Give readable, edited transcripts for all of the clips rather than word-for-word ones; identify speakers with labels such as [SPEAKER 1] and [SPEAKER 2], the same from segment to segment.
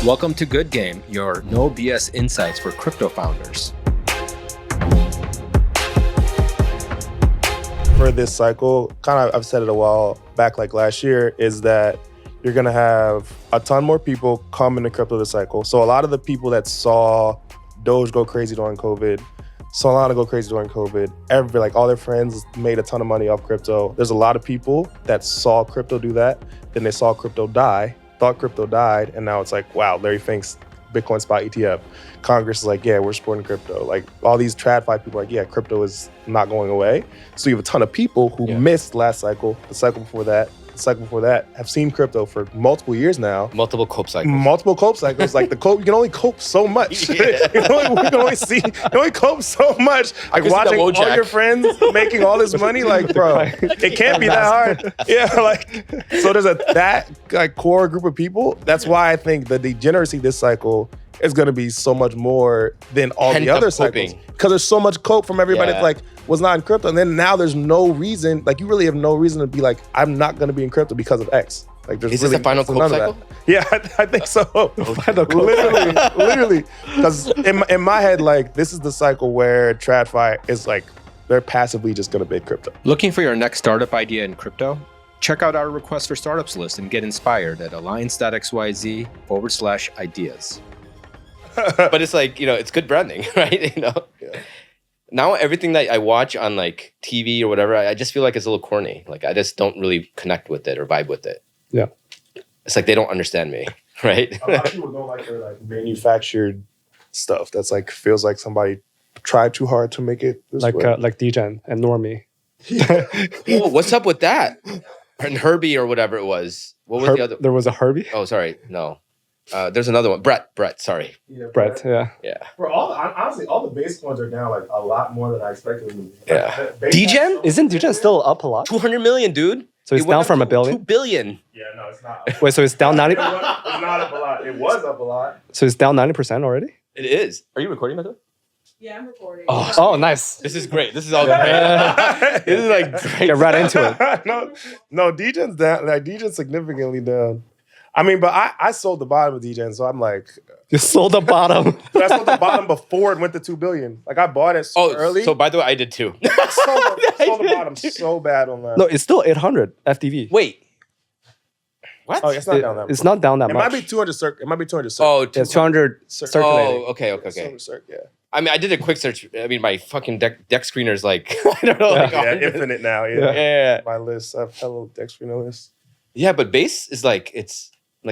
[SPEAKER 1] Welcome to Good Game, your no BS insights for crypto founders.
[SPEAKER 2] For this cycle, kind of I've said it a while back, like last year, is that you're gonna have a ton more people come into crypto this cycle. So a lot of the people that saw Doge go crazy during COVID, Solana go crazy during COVID, all their friends made a ton of money off crypto. There's a lot of people that saw crypto do that, then they saw crypto die, thought crypto died, and now it's like, wow, Larry Fink's Bitcoin spot ETF. Congress is like, yeah, we're supporting crypto. Like all these TradFi people are like, yeah, crypto is not going away. So you have a ton of people who missed last cycle, the cycle before that, the cycle before that, have seen crypto for multiple years now.
[SPEAKER 3] Multiple cope cycles.
[SPEAKER 2] Like the cope, you can only cope so much. you can only cope so much. Like watching all your friends making all this money, like, bro, it can't be that hard. Yeah, so there's that core group of people. That's why I think the degeneracy this cycle is going to be so much more than all the other cycles. Because there's so much cope from everybody that was not in crypto. And then now there's no reason, you really have no reason to be like, I'm not going to be in crypto because of X.
[SPEAKER 3] Is this the final cope cycle?
[SPEAKER 2] Yeah, I think so. Literally. Because in my head, this is the cycle where TradFi is they're passively just going to bid crypto.
[SPEAKER 1] Looking for your next startup idea in crypto? Check out our request for startups list and get inspired at alliance.xyz/ideas.
[SPEAKER 3] But it's it's good branding, right? Yeah. Now everything that I watch on TV or whatever, I just feel like it's a little corny. I just don't really connect with it or vibe with it.
[SPEAKER 4] Yeah.
[SPEAKER 3] It's they don't understand me, right?
[SPEAKER 2] A lot of people don't like their manufactured stuff. That's feels like somebody tried too hard to make it this way.
[SPEAKER 4] Like DEGEN and Normie.
[SPEAKER 3] Oh, what's up with that? And Herbie or whatever it was. What was the other?
[SPEAKER 4] There was a Herbie?
[SPEAKER 3] Oh, sorry. No. There's another one. Brett, sorry.
[SPEAKER 2] Yeah,
[SPEAKER 4] Brett, yeah.
[SPEAKER 2] For honestly, all the base coins are down a lot more than I expected them to be.
[SPEAKER 3] Yeah.
[SPEAKER 4] DEGEN? Isn't DEGEN still up a lot?
[SPEAKER 3] 200 million, dude.
[SPEAKER 4] So it's down from $1 billion?
[SPEAKER 3] 2 billion.
[SPEAKER 2] Yeah, no, it's not.
[SPEAKER 4] Wait, so it's down 90%?
[SPEAKER 2] It's not up a lot. It was up a lot.
[SPEAKER 4] So it's down 90% already?
[SPEAKER 3] It is. Are you recording, by the way?
[SPEAKER 5] Yeah, I'm recording.
[SPEAKER 4] Oh, nice.
[SPEAKER 3] This is great. This is all great. This is great.
[SPEAKER 4] Get right into it.
[SPEAKER 2] No, DEGEN's down. DEGEN's significantly down. I mean, but I sold the bottom of DEGEN, so I'm
[SPEAKER 4] you sold the bottom.
[SPEAKER 2] I sold the bottom before it went to 2 billion. I bought it early.
[SPEAKER 3] So by the way, I did too.
[SPEAKER 2] I sold the bottom so bad on that.
[SPEAKER 4] No, it's still 800 FDV.
[SPEAKER 3] Wait. What?
[SPEAKER 2] Oh, it's not down that much.
[SPEAKER 4] It's not down that much.
[SPEAKER 2] It might be 200 circ. It might be 200 circ.
[SPEAKER 3] Oh,
[SPEAKER 4] it's 200 circulating.
[SPEAKER 3] Oh, okay.
[SPEAKER 2] 200 circ, yeah.
[SPEAKER 3] I mean, I did a quick search. I mean, my fucking deck screener's I don't know.
[SPEAKER 2] Infinite now,
[SPEAKER 3] Yeah.
[SPEAKER 2] My list, I have hello deck screener list.
[SPEAKER 3] Yeah, but Base is it's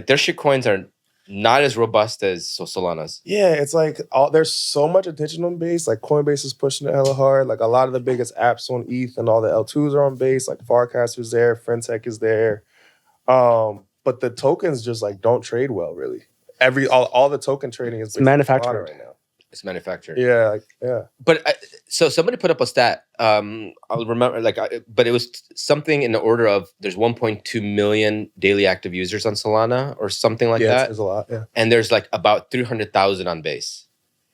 [SPEAKER 3] their shit coins are not as robust as Solana's.
[SPEAKER 2] Yeah, it's there's so much attention on Base. Coinbase is pushing it hella hard. A lot of the biggest apps on ETH and all the L2s are on Base. Firedancer's there, Friendtech is there. But the tokens just don't trade well, really. All the token trading is
[SPEAKER 4] manufactured
[SPEAKER 2] right now.
[SPEAKER 3] It's manufactured.
[SPEAKER 2] Yeah.
[SPEAKER 3] But so somebody put up a stat. I'll remember, but it was something in the order of there's 1.2 million daily active users on Solana or something like that.
[SPEAKER 2] There's a lot. Yeah.
[SPEAKER 3] And there's about 300,000 on Base.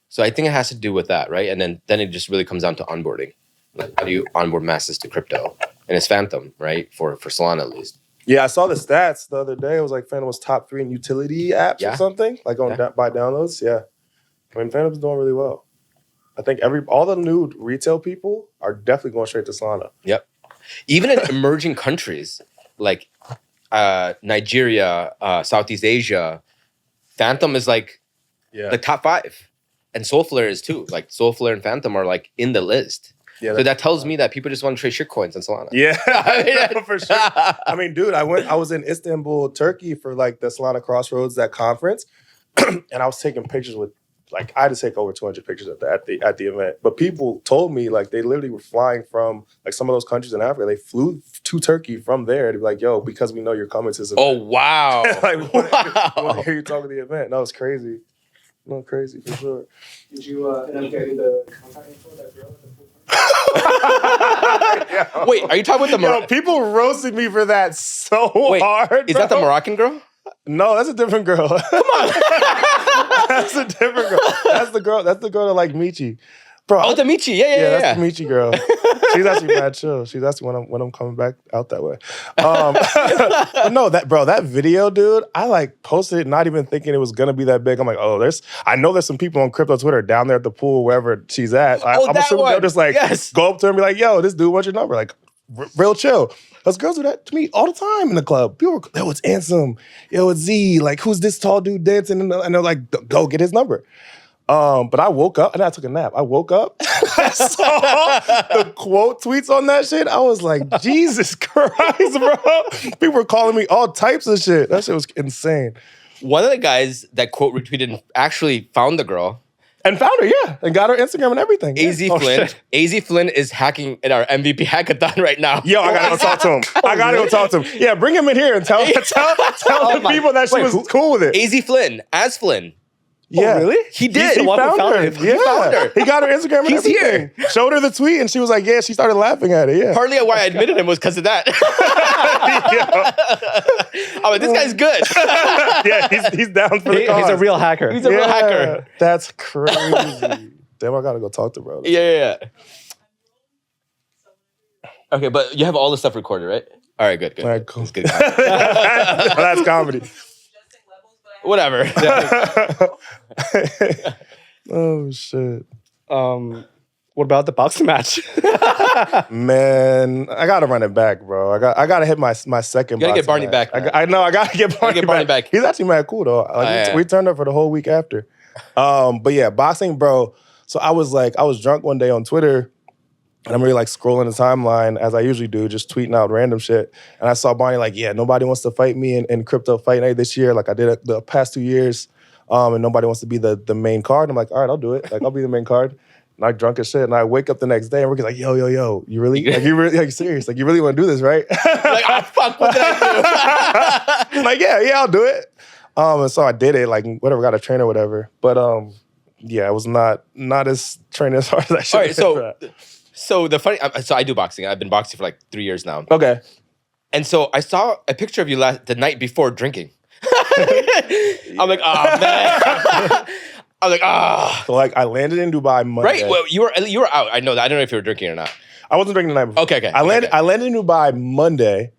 [SPEAKER 3] So I think it has to do with that, right? And then it just really comes down to onboarding. How do you onboard masses to crypto? And it's Phantom, right? For Solana at least.
[SPEAKER 2] Yeah, I saw the stats the other day. It was Phantom was top 3 in utility apps or something, by downloads. Yeah. I mean, Phantom's doing really well. I think all the new retail people are definitely going straight to Solana.
[SPEAKER 3] Yep. Even in emerging countries like Nigeria, Southeast Asia, Phantom is the top 5. And Soulflare is too. Soulflare and Phantom are in the list. Yeah, so that tells me that people just want to trade shit coins on Solana.
[SPEAKER 2] Yeah, for sure. I mean, dude, I was in Istanbul, Turkey for the Solana Crossroads, that conference. And I was taking pictures with I had to take over 200 pictures at the event. But people told me they literally were flying from some of those countries in Africa. They flew to Turkey from there to be yo, because we know you're coming to this event.
[SPEAKER 3] Oh, wow.
[SPEAKER 2] We want to hear you talk at the event. That was crazy. No, crazy for sure.
[SPEAKER 6] Did you end up getting the contact info of that girl at the pool party?
[SPEAKER 3] Wait, are you talking about the
[SPEAKER 2] people roasted me for that so hard.
[SPEAKER 3] Is that the Moroccan girl?
[SPEAKER 2] No, that's a different girl. Come on. That's a different girl. That's the girl that Michi. Bro,
[SPEAKER 3] Oh, the Michi. Yeah.
[SPEAKER 2] that's the Michi girl. She's actually mad chill. She's actually when I'm coming back out that way. But no, that video, dude, I like posted it not even thinking it was gonna be that big. I'm like, oh, I know there's some people on crypto Twitter down there at the pool, wherever she's at. I'm
[SPEAKER 3] that
[SPEAKER 2] assuming
[SPEAKER 3] one.
[SPEAKER 2] they'll just like go up to her and be like, yo, this dude wants your number. Like, real chill. Because girls do that to me all the time in the club. People were, yo, it's Ansem. Yo, it's Z. Like, who's this tall dude dancing? And they're like, go get his number. But I woke up, and I took a nap. I woke up, I saw the quote tweets on that shit. I was like, Jesus Christ, bro. People were calling me all types of shit. That shit was insane.
[SPEAKER 3] One of the guys that quote retweeted actually found the girl.
[SPEAKER 2] And found her, yeah. And got her Instagram and everything.
[SPEAKER 3] AZ Flynn. AZ Flynn is hacking in our MVP hackathon right now.
[SPEAKER 2] Yo, I gotta go talk to him. I gotta go talk to him. Yeah, bring him in here and tell the people that she was cool with it.
[SPEAKER 3] AZ Flynn, as Flynn.
[SPEAKER 2] Yeah.
[SPEAKER 4] Oh, really?
[SPEAKER 3] He did.
[SPEAKER 2] He found her.
[SPEAKER 4] him.
[SPEAKER 2] Yeah.
[SPEAKER 3] He found her.
[SPEAKER 2] He got her Instagram and
[SPEAKER 3] He's
[SPEAKER 2] everything. Showed her the tweet and she was like, yeah, she started laughing at it. Yeah.
[SPEAKER 3] Partly why I admitted him was because of that. I'm like, this guy's good.
[SPEAKER 2] Yeah, he's down for the cause.
[SPEAKER 4] He's a real hacker.
[SPEAKER 3] He's a real hacker.
[SPEAKER 2] That's crazy. Damn, I gotta go talk to bro.
[SPEAKER 3] Yeah. Okay, but you have all the stuff recorded, right? All right, good.
[SPEAKER 2] All right, cool.
[SPEAKER 3] That's good.
[SPEAKER 2] That's comedy.
[SPEAKER 3] Whatever.
[SPEAKER 2] Oh shit.
[SPEAKER 4] What about the boxing match?
[SPEAKER 2] Man, I gotta run it back, bro. I gotta hit my second.
[SPEAKER 3] You gotta get
[SPEAKER 2] boxing
[SPEAKER 3] Barney
[SPEAKER 2] match.
[SPEAKER 3] back, man.
[SPEAKER 2] I know. I gotta get Barney back. He's actually mad cool though. Like, we turned up for the whole week after. But yeah, boxing, bro. So I was drunk one day on Twitter, and I'm really like scrolling the timeline as I usually do, just tweeting out random shit. And I saw Barney like, yeah, nobody wants to fight me in crypto fight night this year. Like I did it the past 2 years, and nobody wants to be the main card. And I'm like, all right, I'll do it. Like I'll be the main card. And I drunk as shit, and I wake up the next day, and we're like, yo, you really, like, you serious? Like, you really want to do this, right?
[SPEAKER 3] Like, fuck, what did I do?
[SPEAKER 2] Like, yeah, I'll do it. And so I did it, like, whatever, got a trainer, whatever. But yeah, it was not as training as hard as I should.
[SPEAKER 3] All right, so the funny, so I do boxing. I've been boxing for like 3 years now.
[SPEAKER 2] Okay.
[SPEAKER 3] And so I saw a picture of you the night before drinking. I'm like, oh man. I'm like, ah.
[SPEAKER 2] So like I landed in Dubai Monday.
[SPEAKER 3] Right. Well, you were out. I know that. I don't know if you were drinking or not.
[SPEAKER 2] I wasn't drinking the night before.
[SPEAKER 3] Okay.
[SPEAKER 2] I landed in Dubai Monday,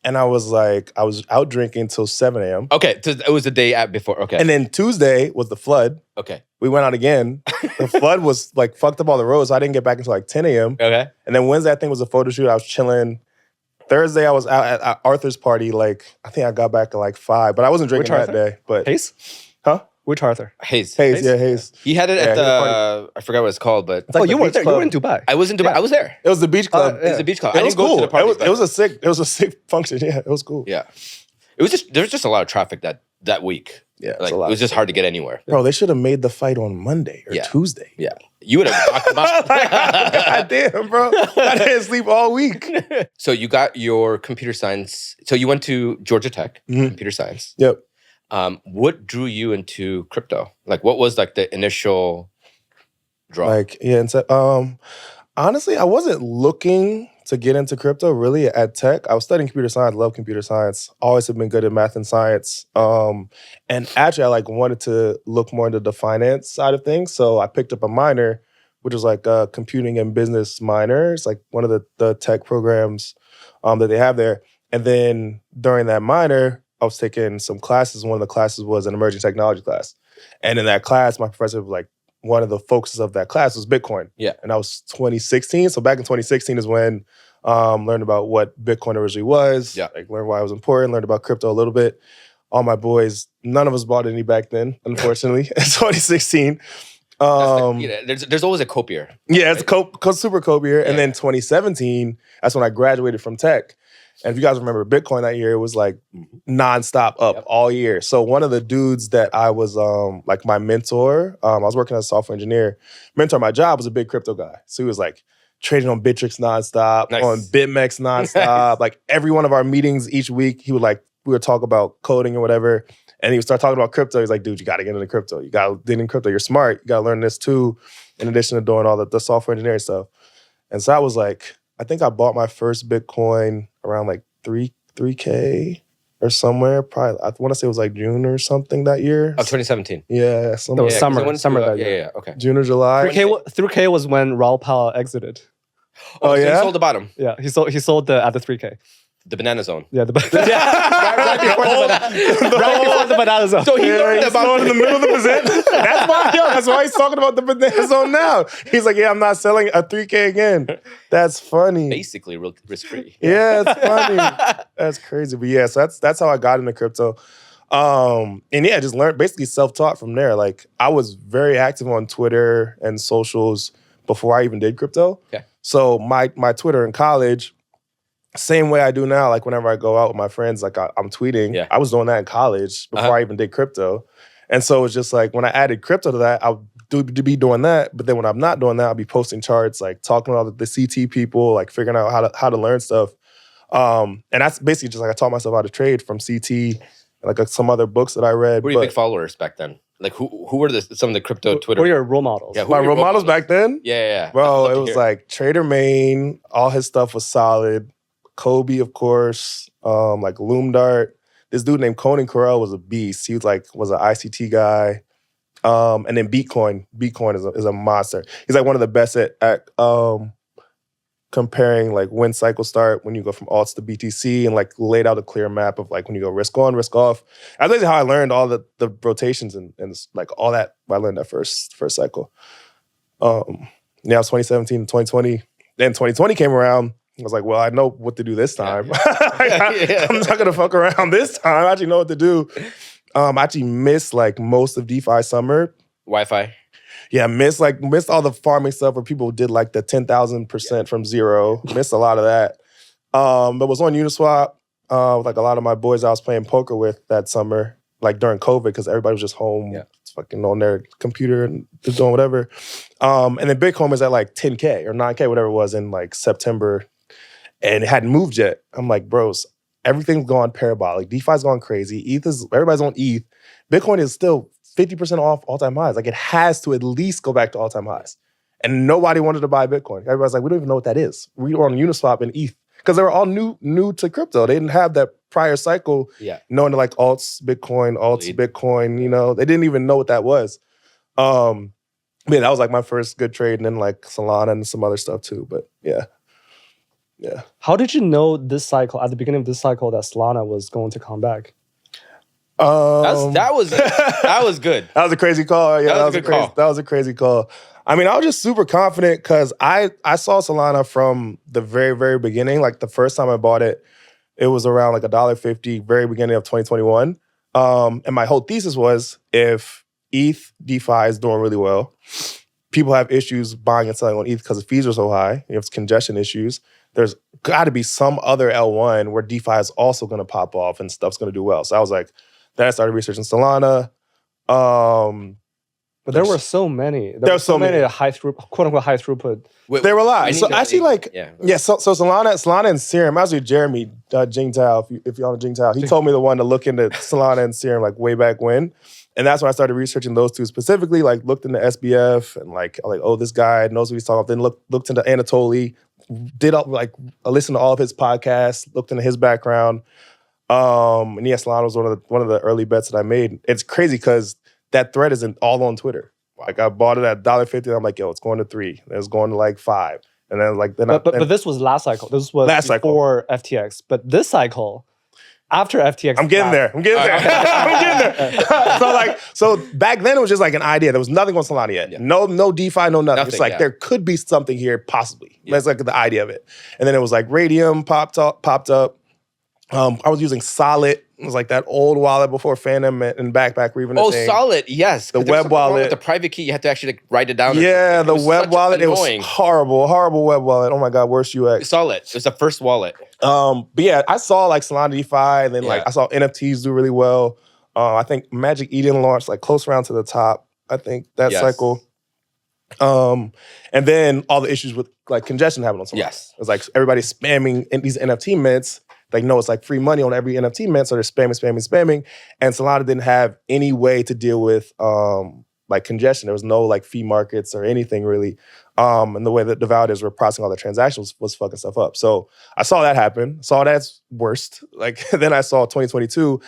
[SPEAKER 2] and I was out drinking till 7 a.m.
[SPEAKER 3] Okay. So it was the day before. Okay.
[SPEAKER 2] And then Tuesday was the flood.
[SPEAKER 3] Okay.
[SPEAKER 2] We went out again. The flood was like fucked up all the roads. So I didn't get back until like 10 a.m.
[SPEAKER 3] Okay.
[SPEAKER 2] And then Wednesday, I think was a photo shoot. I was chilling. Thursday, I was out at Arthur's party. Like I think I got back at like 5, but I wasn't drinking that day. But
[SPEAKER 4] Hayes?
[SPEAKER 2] Huh?
[SPEAKER 4] Which Arthur?
[SPEAKER 3] Hayes.
[SPEAKER 2] Yeah, Hayes.
[SPEAKER 3] He had it at the, I forgot what it's called, but.
[SPEAKER 2] Like
[SPEAKER 4] you were there. You were in Dubai.
[SPEAKER 3] I was in Dubai.
[SPEAKER 4] Yeah.
[SPEAKER 3] I was there.
[SPEAKER 2] It was the beach club.
[SPEAKER 3] It was a beach club.
[SPEAKER 2] It
[SPEAKER 3] I
[SPEAKER 2] was
[SPEAKER 3] didn't go
[SPEAKER 2] cool.
[SPEAKER 3] to the party.
[SPEAKER 2] It was a sick function. Yeah, it was cool.
[SPEAKER 3] Yeah. There was just a lot of traffic that week.
[SPEAKER 2] Yeah,
[SPEAKER 3] Like, it was just hard to get anywhere.
[SPEAKER 2] Bro, they should have made the fight on Monday or Tuesday.
[SPEAKER 3] Yeah. You would have talked about
[SPEAKER 2] God damn, bro. I didn't sleep all week.
[SPEAKER 3] So you got your computer science. So you went to Georgia Tech, computer science.
[SPEAKER 2] Yep.
[SPEAKER 3] What drew you into crypto? Like, what was like the initial draw?
[SPEAKER 2] Like, yeah, and so, honestly, I wasn't looking to get into crypto really at Tech. I was studying computer science, love computer science, always have been good at math and science. And actually, I like wanted to look more into the finance side of things. So I picked up a minor, which was like a computing and business minor. It's like one of the tech programs that they have there. And then during that minor, I was taking some classes. One of the classes was an emerging technology class. And in that class, my professor was like, one of the focuses of that class was Bitcoin.
[SPEAKER 3] Yeah.
[SPEAKER 2] And that was 2016. So back in 2016 is when learned about what Bitcoin originally was.
[SPEAKER 3] Yeah.
[SPEAKER 2] Like learned why it was important, learned about crypto a little bit. All my boys, none of us bought any back then, unfortunately, in 2016.
[SPEAKER 3] There's always a copier.
[SPEAKER 2] Yeah, it's super copier. Yeah. And then 2017, that's when I graduated from Tech. And if you guys remember Bitcoin that year, it was like nonstop up all year. So one of the dudes that I was like my mentor, I was working as a software engineer. Mentor, my job was a big crypto guy. So he was like trading on Bittrex nonstop, on BitMEX nonstop. Like every one of our meetings each week, we would talk about coding or whatever. And he would start talking about crypto. He's like, dude, you got to get into crypto. You got to get into crypto. You're smart. You got to learn this too, in addition to doing all the software engineering stuff. And so I was like, I think I bought my first Bitcoin around like 3K. or somewhere. Probably, I want to say it was like June or something that year.
[SPEAKER 3] Of 2017.
[SPEAKER 2] Yeah,
[SPEAKER 4] No,
[SPEAKER 2] somewhere.
[SPEAKER 3] Yeah, 'cause
[SPEAKER 4] summer.
[SPEAKER 3] I went
[SPEAKER 4] Summer
[SPEAKER 3] to,
[SPEAKER 4] that
[SPEAKER 3] yeah,
[SPEAKER 4] year.
[SPEAKER 3] yeah, okay.
[SPEAKER 2] June or July.
[SPEAKER 4] Through K was when Raul Pal exited.
[SPEAKER 2] Oh,
[SPEAKER 3] so
[SPEAKER 2] yeah?
[SPEAKER 3] you sold the bottom,
[SPEAKER 4] Yeah, he sold at the 3K.
[SPEAKER 3] the banana zone.
[SPEAKER 4] Yeah, right before the banana zone.
[SPEAKER 3] So he
[SPEAKER 2] Yeah,
[SPEAKER 3] learned
[SPEAKER 2] he's
[SPEAKER 3] about
[SPEAKER 2] throwing in the middle of the banana. That's why he's talking about the banana zone now. He's like, yeah, I'm not selling a 3K again. That's funny.
[SPEAKER 3] basically risk free.
[SPEAKER 2] Yeah, it's funny. That's crazy. But yeah, so that's how I got into crypto. And yeah, just learned basically self-taught from there. Like I was very active on Twitter and socials before I even did crypto.
[SPEAKER 3] Okay.
[SPEAKER 2] So my Twitter in college, same way I do now, like whenever I go out with my friends, like I'm tweeting.
[SPEAKER 3] Yeah.
[SPEAKER 2] I was doing that in college before I even did crypto. And so it's just like when I added crypto to that, I'll be doing that. But then when I'm not doing that, I'll be posting charts, like talking to all the CT people, like figuring out how to learn stuff. And that's basically just like I taught myself how to trade from CT, like some other books that I read.
[SPEAKER 3] Who were your big followers back then? Like who were some of the crypto Twitter?
[SPEAKER 4] What are your role models?
[SPEAKER 3] Yeah, who
[SPEAKER 2] My
[SPEAKER 3] were your
[SPEAKER 2] role models back then?
[SPEAKER 3] Yeah.
[SPEAKER 2] Bro,
[SPEAKER 3] I'd love
[SPEAKER 2] it
[SPEAKER 3] to
[SPEAKER 2] was
[SPEAKER 3] hear.
[SPEAKER 2] like Trader Main, all his stuff was solid. Kobe, of course, like Loomdart. This dude named Conan Corell was a beast. He was an ICT guy. And then Bitcoin. Bitcoin is a monster. He's like one of the best at comparing like when cycles start, when you go from alts to BTC, and like laid out a clear map of like when you go risk on, risk off. That's basically how I learned all the rotations and like all that. I learned that first cycle. Yeah, it was 2017 to 2020. Then 2020 came around. I was like, well, I know what to do this time. I'm not gonna fuck around this time. I actually know what to do. I actually missed like most of DeFi summer.
[SPEAKER 3] Wi-Fi.
[SPEAKER 2] Yeah, missed all the farming stuff where people did like the 10,000% from zero. Missed a lot of that. But was on Uniswap with like a lot of my boys I was playing poker with that summer, like during COVID, because everybody was just home, fucking on their computer and just doing whatever. And then Bitcoin was at like 10K or 9K, whatever it was, in like September, and it hadn't moved yet. I'm like, bros, everything's gone parabolic. DeFi's gone crazy. Everybody's on ETH. Bitcoin is still 50% off all-time highs. Like it has to at least go back to all-time highs. And nobody wanted to buy Bitcoin. Everybody's like, we don't even know what that is. We were on Uniswap and ETH. Because they were all new to crypto. They didn't have that prior cycle knowing like alts, Bitcoin, you know. They didn't even know what that was. Yeah, that was like my first good trade, and then like Solana and some other stuff too. But yeah.
[SPEAKER 4] How did you know this cycle, at the beginning of this cycle, that Solana was going to come back?
[SPEAKER 3] That was good.
[SPEAKER 2] That was a crazy call. Yeah,
[SPEAKER 3] that was a good call.
[SPEAKER 2] That was a crazy call. I mean, I was just super confident because I saw Solana from the very, very beginning. Like the first time I bought it, it was around like $1.50, very beginning of 2021. And my whole thesis was if ETH DeFi is doing really well, people have issues buying and selling on ETH because the fees are so high. You have congestion issues. There's got to be some other L1 where DeFi is also going to pop off and stuff's going to do well. So I was like, then I started researching Solana.
[SPEAKER 4] But there were so many.
[SPEAKER 2] There were so many
[SPEAKER 4] high throughput, quote unquote high throughut.
[SPEAKER 2] There were a lot.
[SPEAKER 3] I need
[SPEAKER 2] So
[SPEAKER 3] to know
[SPEAKER 2] actually, like, so Solana and Serum. Actually, Jeremy Jingtao, if you're on Jingtao, he told me the one to look into Solana and Serum like way back when, and that's when I started researching those two specifically. Like, looked into SBF and like, oh, this guy knows what he's talking about. Then looked into Anatoly, listened to all of his podcasts, looked into his background. And yeah, Solana was one of the early bets that I made. It's crazy because that thread is all on Twitter. Like I bought it at $1.50. I'm like, yo, it's going to $3. And it's going to like $5. And then like
[SPEAKER 4] but this was last cycle. This was
[SPEAKER 2] last
[SPEAKER 4] before FTX. But this cycle, after FTX,
[SPEAKER 2] I'm getting there. I'm getting there. So back then it was just like an idea. There was nothing on Solana yet. Yeah. No DeFi, no nothing. It's like there could be something here, possibly. Yeah. That's like the idea of it. And then it was like Radium popped up. I was using Solid. It was like that old wallet before Phantom and Backpack were even a thing.
[SPEAKER 3] Solid, yes.
[SPEAKER 2] The web wallet.
[SPEAKER 3] With the private key, you had to actually like write it down.
[SPEAKER 2] Yeah, the web wallet. It was horrible web wallet. Oh my God, worst UX.
[SPEAKER 3] Solid. It was the first wallet.
[SPEAKER 2] But yeah, I saw like Solana DeFi, and then like I saw NFTs do really well. I think Magic Eden launched like close round to the top. I think that cycle. And then all the issues with like congestion happened on Solana.
[SPEAKER 3] Yes.
[SPEAKER 2] It was like everybody spamming in these NFT mints. Like, no, it's like free money on every NFT mint, so they're spamming. And Solana didn't have any way to deal with like congestion. There was no like fee markets or anything really. And the way that the validators were processing all the transactions was fucking stuff up. So I saw that happen. Saw that's worst. Like then I saw 2022.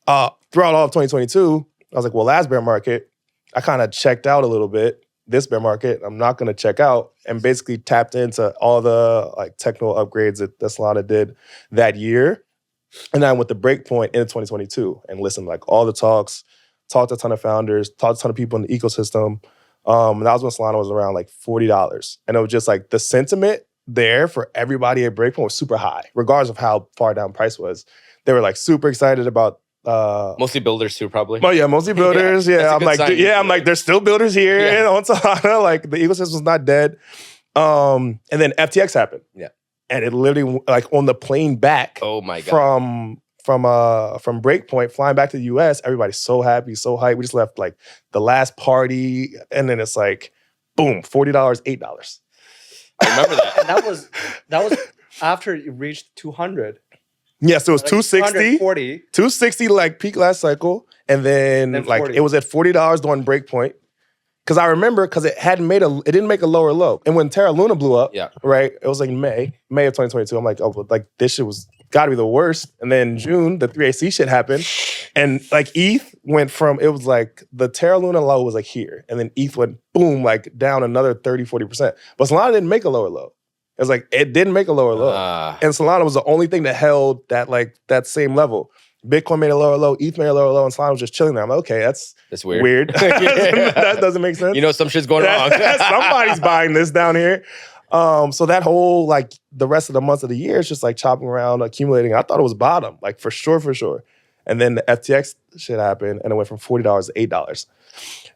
[SPEAKER 2] Throughout all of 2022, I was like, well, last bear market, I kind of checked out a little bit. This bear market, I'm not going to check out, and basically tapped into all the like technical upgrades that Solana did that year. And then I went to breakpoint in 2022 and listened to like all the talks, talked to a ton of founders, talked to a ton of people in the ecosystem. And that was when Solana was around like $40. And it was just like the sentiment there for everybody at breakpoint was super high, regardless of how far down price was. They were like super excited about
[SPEAKER 3] mostly builders too, probably.
[SPEAKER 2] Oh yeah, mostly builders.
[SPEAKER 3] Yeah,
[SPEAKER 2] I'm like, I'm like, there's still builders here on Solana. Like the ecosystem's not dead. And then FTX happened.
[SPEAKER 3] Yeah,
[SPEAKER 2] and it literally like on the plane back.
[SPEAKER 3] Oh my god.
[SPEAKER 2] From Breakpoint flying back to the US, everybody's so happy, so hyped. We just left like the last party, and then it's like, boom, $40, $8.
[SPEAKER 3] I remember that.
[SPEAKER 4] And that was after it reached 200.
[SPEAKER 2] Yeah, so it was
[SPEAKER 4] Like
[SPEAKER 2] 260. 260 like peak last cycle. And then like
[SPEAKER 4] 40.
[SPEAKER 2] it was at $40 during Breakpoint. Cause I remember because it didn't make a lower low. And when Terra Luna blew up, right, it was like May of 2022. I'm like, oh, like this shit was gotta be the worst. And then June, the 3AC shit happened. And like ETH went from, it was like the Terra Luna low was like here. And then ETH went boom, like down another 30, 40%. But Solana didn't make a lower low. It was like, it didn't make a lower low. And Solana was the only thing that held that like that same level. Bitcoin made a lower low, ETH made a lower low, and Solana was just chilling there. I'm like, okay, that's
[SPEAKER 3] weird.
[SPEAKER 2] That doesn't make sense.
[SPEAKER 3] You know, some shit's going wrong.
[SPEAKER 2] Somebody's buying this down here. So that whole like the rest of the months of the year is just like chopping around, accumulating. I thought it was bottom, like for sure. And then the FTX shit happened, and it went from $40 to $8.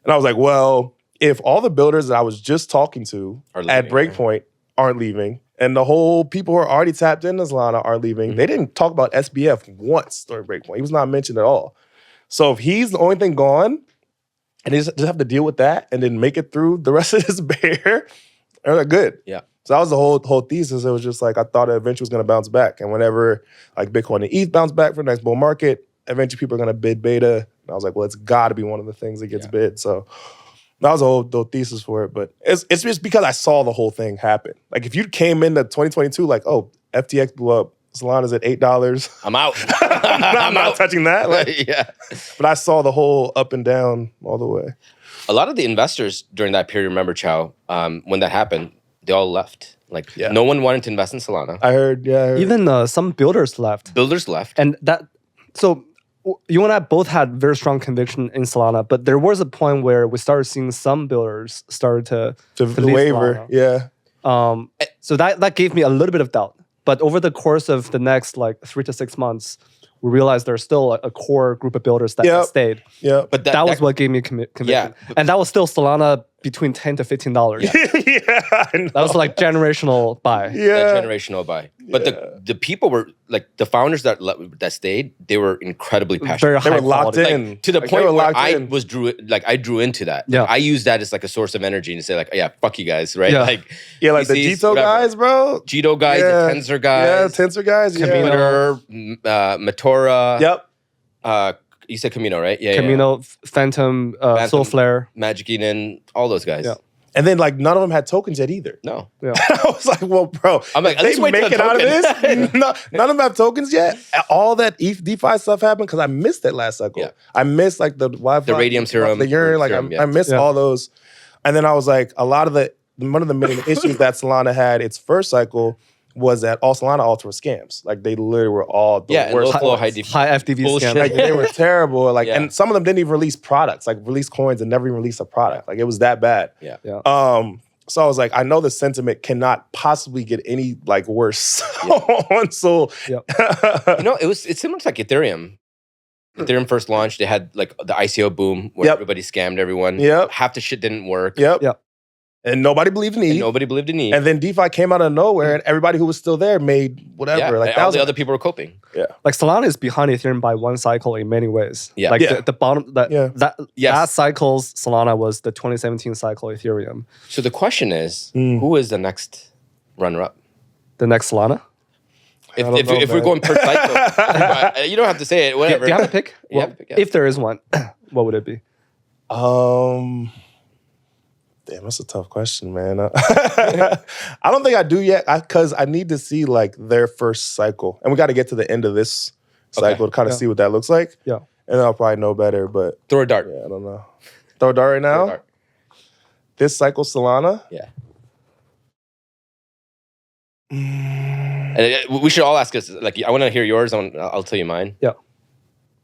[SPEAKER 2] And I was like, well, if all the builders that I was just talking to at Breakpoint aren't leaving, and the whole people who are already tapped into Solana aren't leaving, they didn't talk about SBF once during Breakpoint. He was not mentioned at all. So if he's the only thing gone, and they just have to deal with that and then make it through the rest of this bear, they're like, good.
[SPEAKER 3] Yeah.
[SPEAKER 2] So that was the whole thesis. It was just like, I thought it eventually was going to bounce back. And whenever like Bitcoin and ETH bounce back for the next bull market, eventually people are going to bid beta. And I was like, well, it's got to be one of the things that gets bid. So that was the whole thesis for it. But it's just because I saw the whole thing happen. Like if you came into 2022 like, oh, FTX blew up, Solana's at $8.
[SPEAKER 3] I'm out.
[SPEAKER 2] I'm not touching that. Like, But I saw the whole up and down all the way.
[SPEAKER 3] A lot of the investors during that period, remember, Qiao, when that happened, they all left. Like, no one wanted to invest in Solana.
[SPEAKER 2] I heard.
[SPEAKER 4] Even some builders left.
[SPEAKER 3] And
[SPEAKER 4] so you and I both had very strong conviction in Solana, but there was a point where we started seeing some builders start to leave
[SPEAKER 2] waver.
[SPEAKER 4] Solana. So that gave me a little bit of doubt. But over the course of the next like 3 to 6 months, we realized there's still a core group of builders that stayed.
[SPEAKER 2] Yeah,
[SPEAKER 4] but that was what gave me conviction. Yeah, and that was still Solana between $10 to $15. That was like generational buy.
[SPEAKER 3] That generational buy. But the people were like the founders that stayed. They were incredibly passionate.
[SPEAKER 4] Very high
[SPEAKER 2] they were locked in
[SPEAKER 3] like, to the point where I drew into that.
[SPEAKER 4] Yeah,
[SPEAKER 3] I used that as like a source of energy to say like, yeah, fuck you guys, right?
[SPEAKER 4] Yeah.
[SPEAKER 3] Like
[SPEAKER 2] the Jito guys, bro.
[SPEAKER 3] Jito guys, the Tensor guys,
[SPEAKER 2] Tensor guys,
[SPEAKER 3] Twitter, Matora.
[SPEAKER 2] Yep.
[SPEAKER 3] You said Camino, right?
[SPEAKER 4] Camino, Phantom, Soulflare,
[SPEAKER 3] Magic Eden, all those guys.
[SPEAKER 2] Yeah. And then like none of them had tokens yet either.
[SPEAKER 3] No.
[SPEAKER 2] Yeah. I was like, well, bro,
[SPEAKER 3] I'm like,
[SPEAKER 2] they make it out of this. None of them have tokens yet. All that DeFi stuff happened because I missed that last cycle. Yeah. I missed like the Wi-Fi,
[SPEAKER 3] the Radium Serum,
[SPEAKER 2] the Urine. Like I missed all those. And then I was like, one of the main issues that Solana had its first cycle was that all Solana alts were scams. Like they literally were all the worst.
[SPEAKER 4] High FDV scams.
[SPEAKER 2] Like they were terrible. Like and some of them didn't even release products. Like release coins and never even release a product. Like it was that bad.
[SPEAKER 3] Yeah.
[SPEAKER 2] So I was like, I know the sentiment cannot possibly get any like worse on Sol.
[SPEAKER 3] It's similar to like Ethereum. Ethereum first launched, they had like the ICO boom where everybody scammed everyone. Half the shit didn't work.
[SPEAKER 2] And nobody believed in ETH. And then DeFi came out of nowhere, and everybody who was still there made whatever. Like
[SPEAKER 3] all the other people were coping.
[SPEAKER 2] Yeah,
[SPEAKER 4] like Solana is behind Ethereum by one cycle in many ways.
[SPEAKER 3] Yeah,
[SPEAKER 4] like the bottom that cycle's Solana was the 2017 cycle Ethereum.
[SPEAKER 3] So the question is, who is the next runner-up?
[SPEAKER 4] The next Solana?
[SPEAKER 3] If we're going per cycle, you don't have to say it. Whatever.
[SPEAKER 4] Do you have a pick?
[SPEAKER 3] Yeah,
[SPEAKER 4] if there is one, what would it be?
[SPEAKER 2] Damn, that's a tough question, man. I don't think I do yet because I need to see like their first cycle, and we got to get to the end of this cycle to kind of see what that looks like.
[SPEAKER 4] Yeah.
[SPEAKER 2] And then I'll probably know better. But
[SPEAKER 3] Throw a dart.
[SPEAKER 2] yeah, I don't know. Throw a dart right now.
[SPEAKER 3] Throw a dart.
[SPEAKER 2] This cycle, Solana.
[SPEAKER 3] Yeah. And we should all ask us. Like, I want to hear yours. I'll tell you mine.
[SPEAKER 4] Yeah.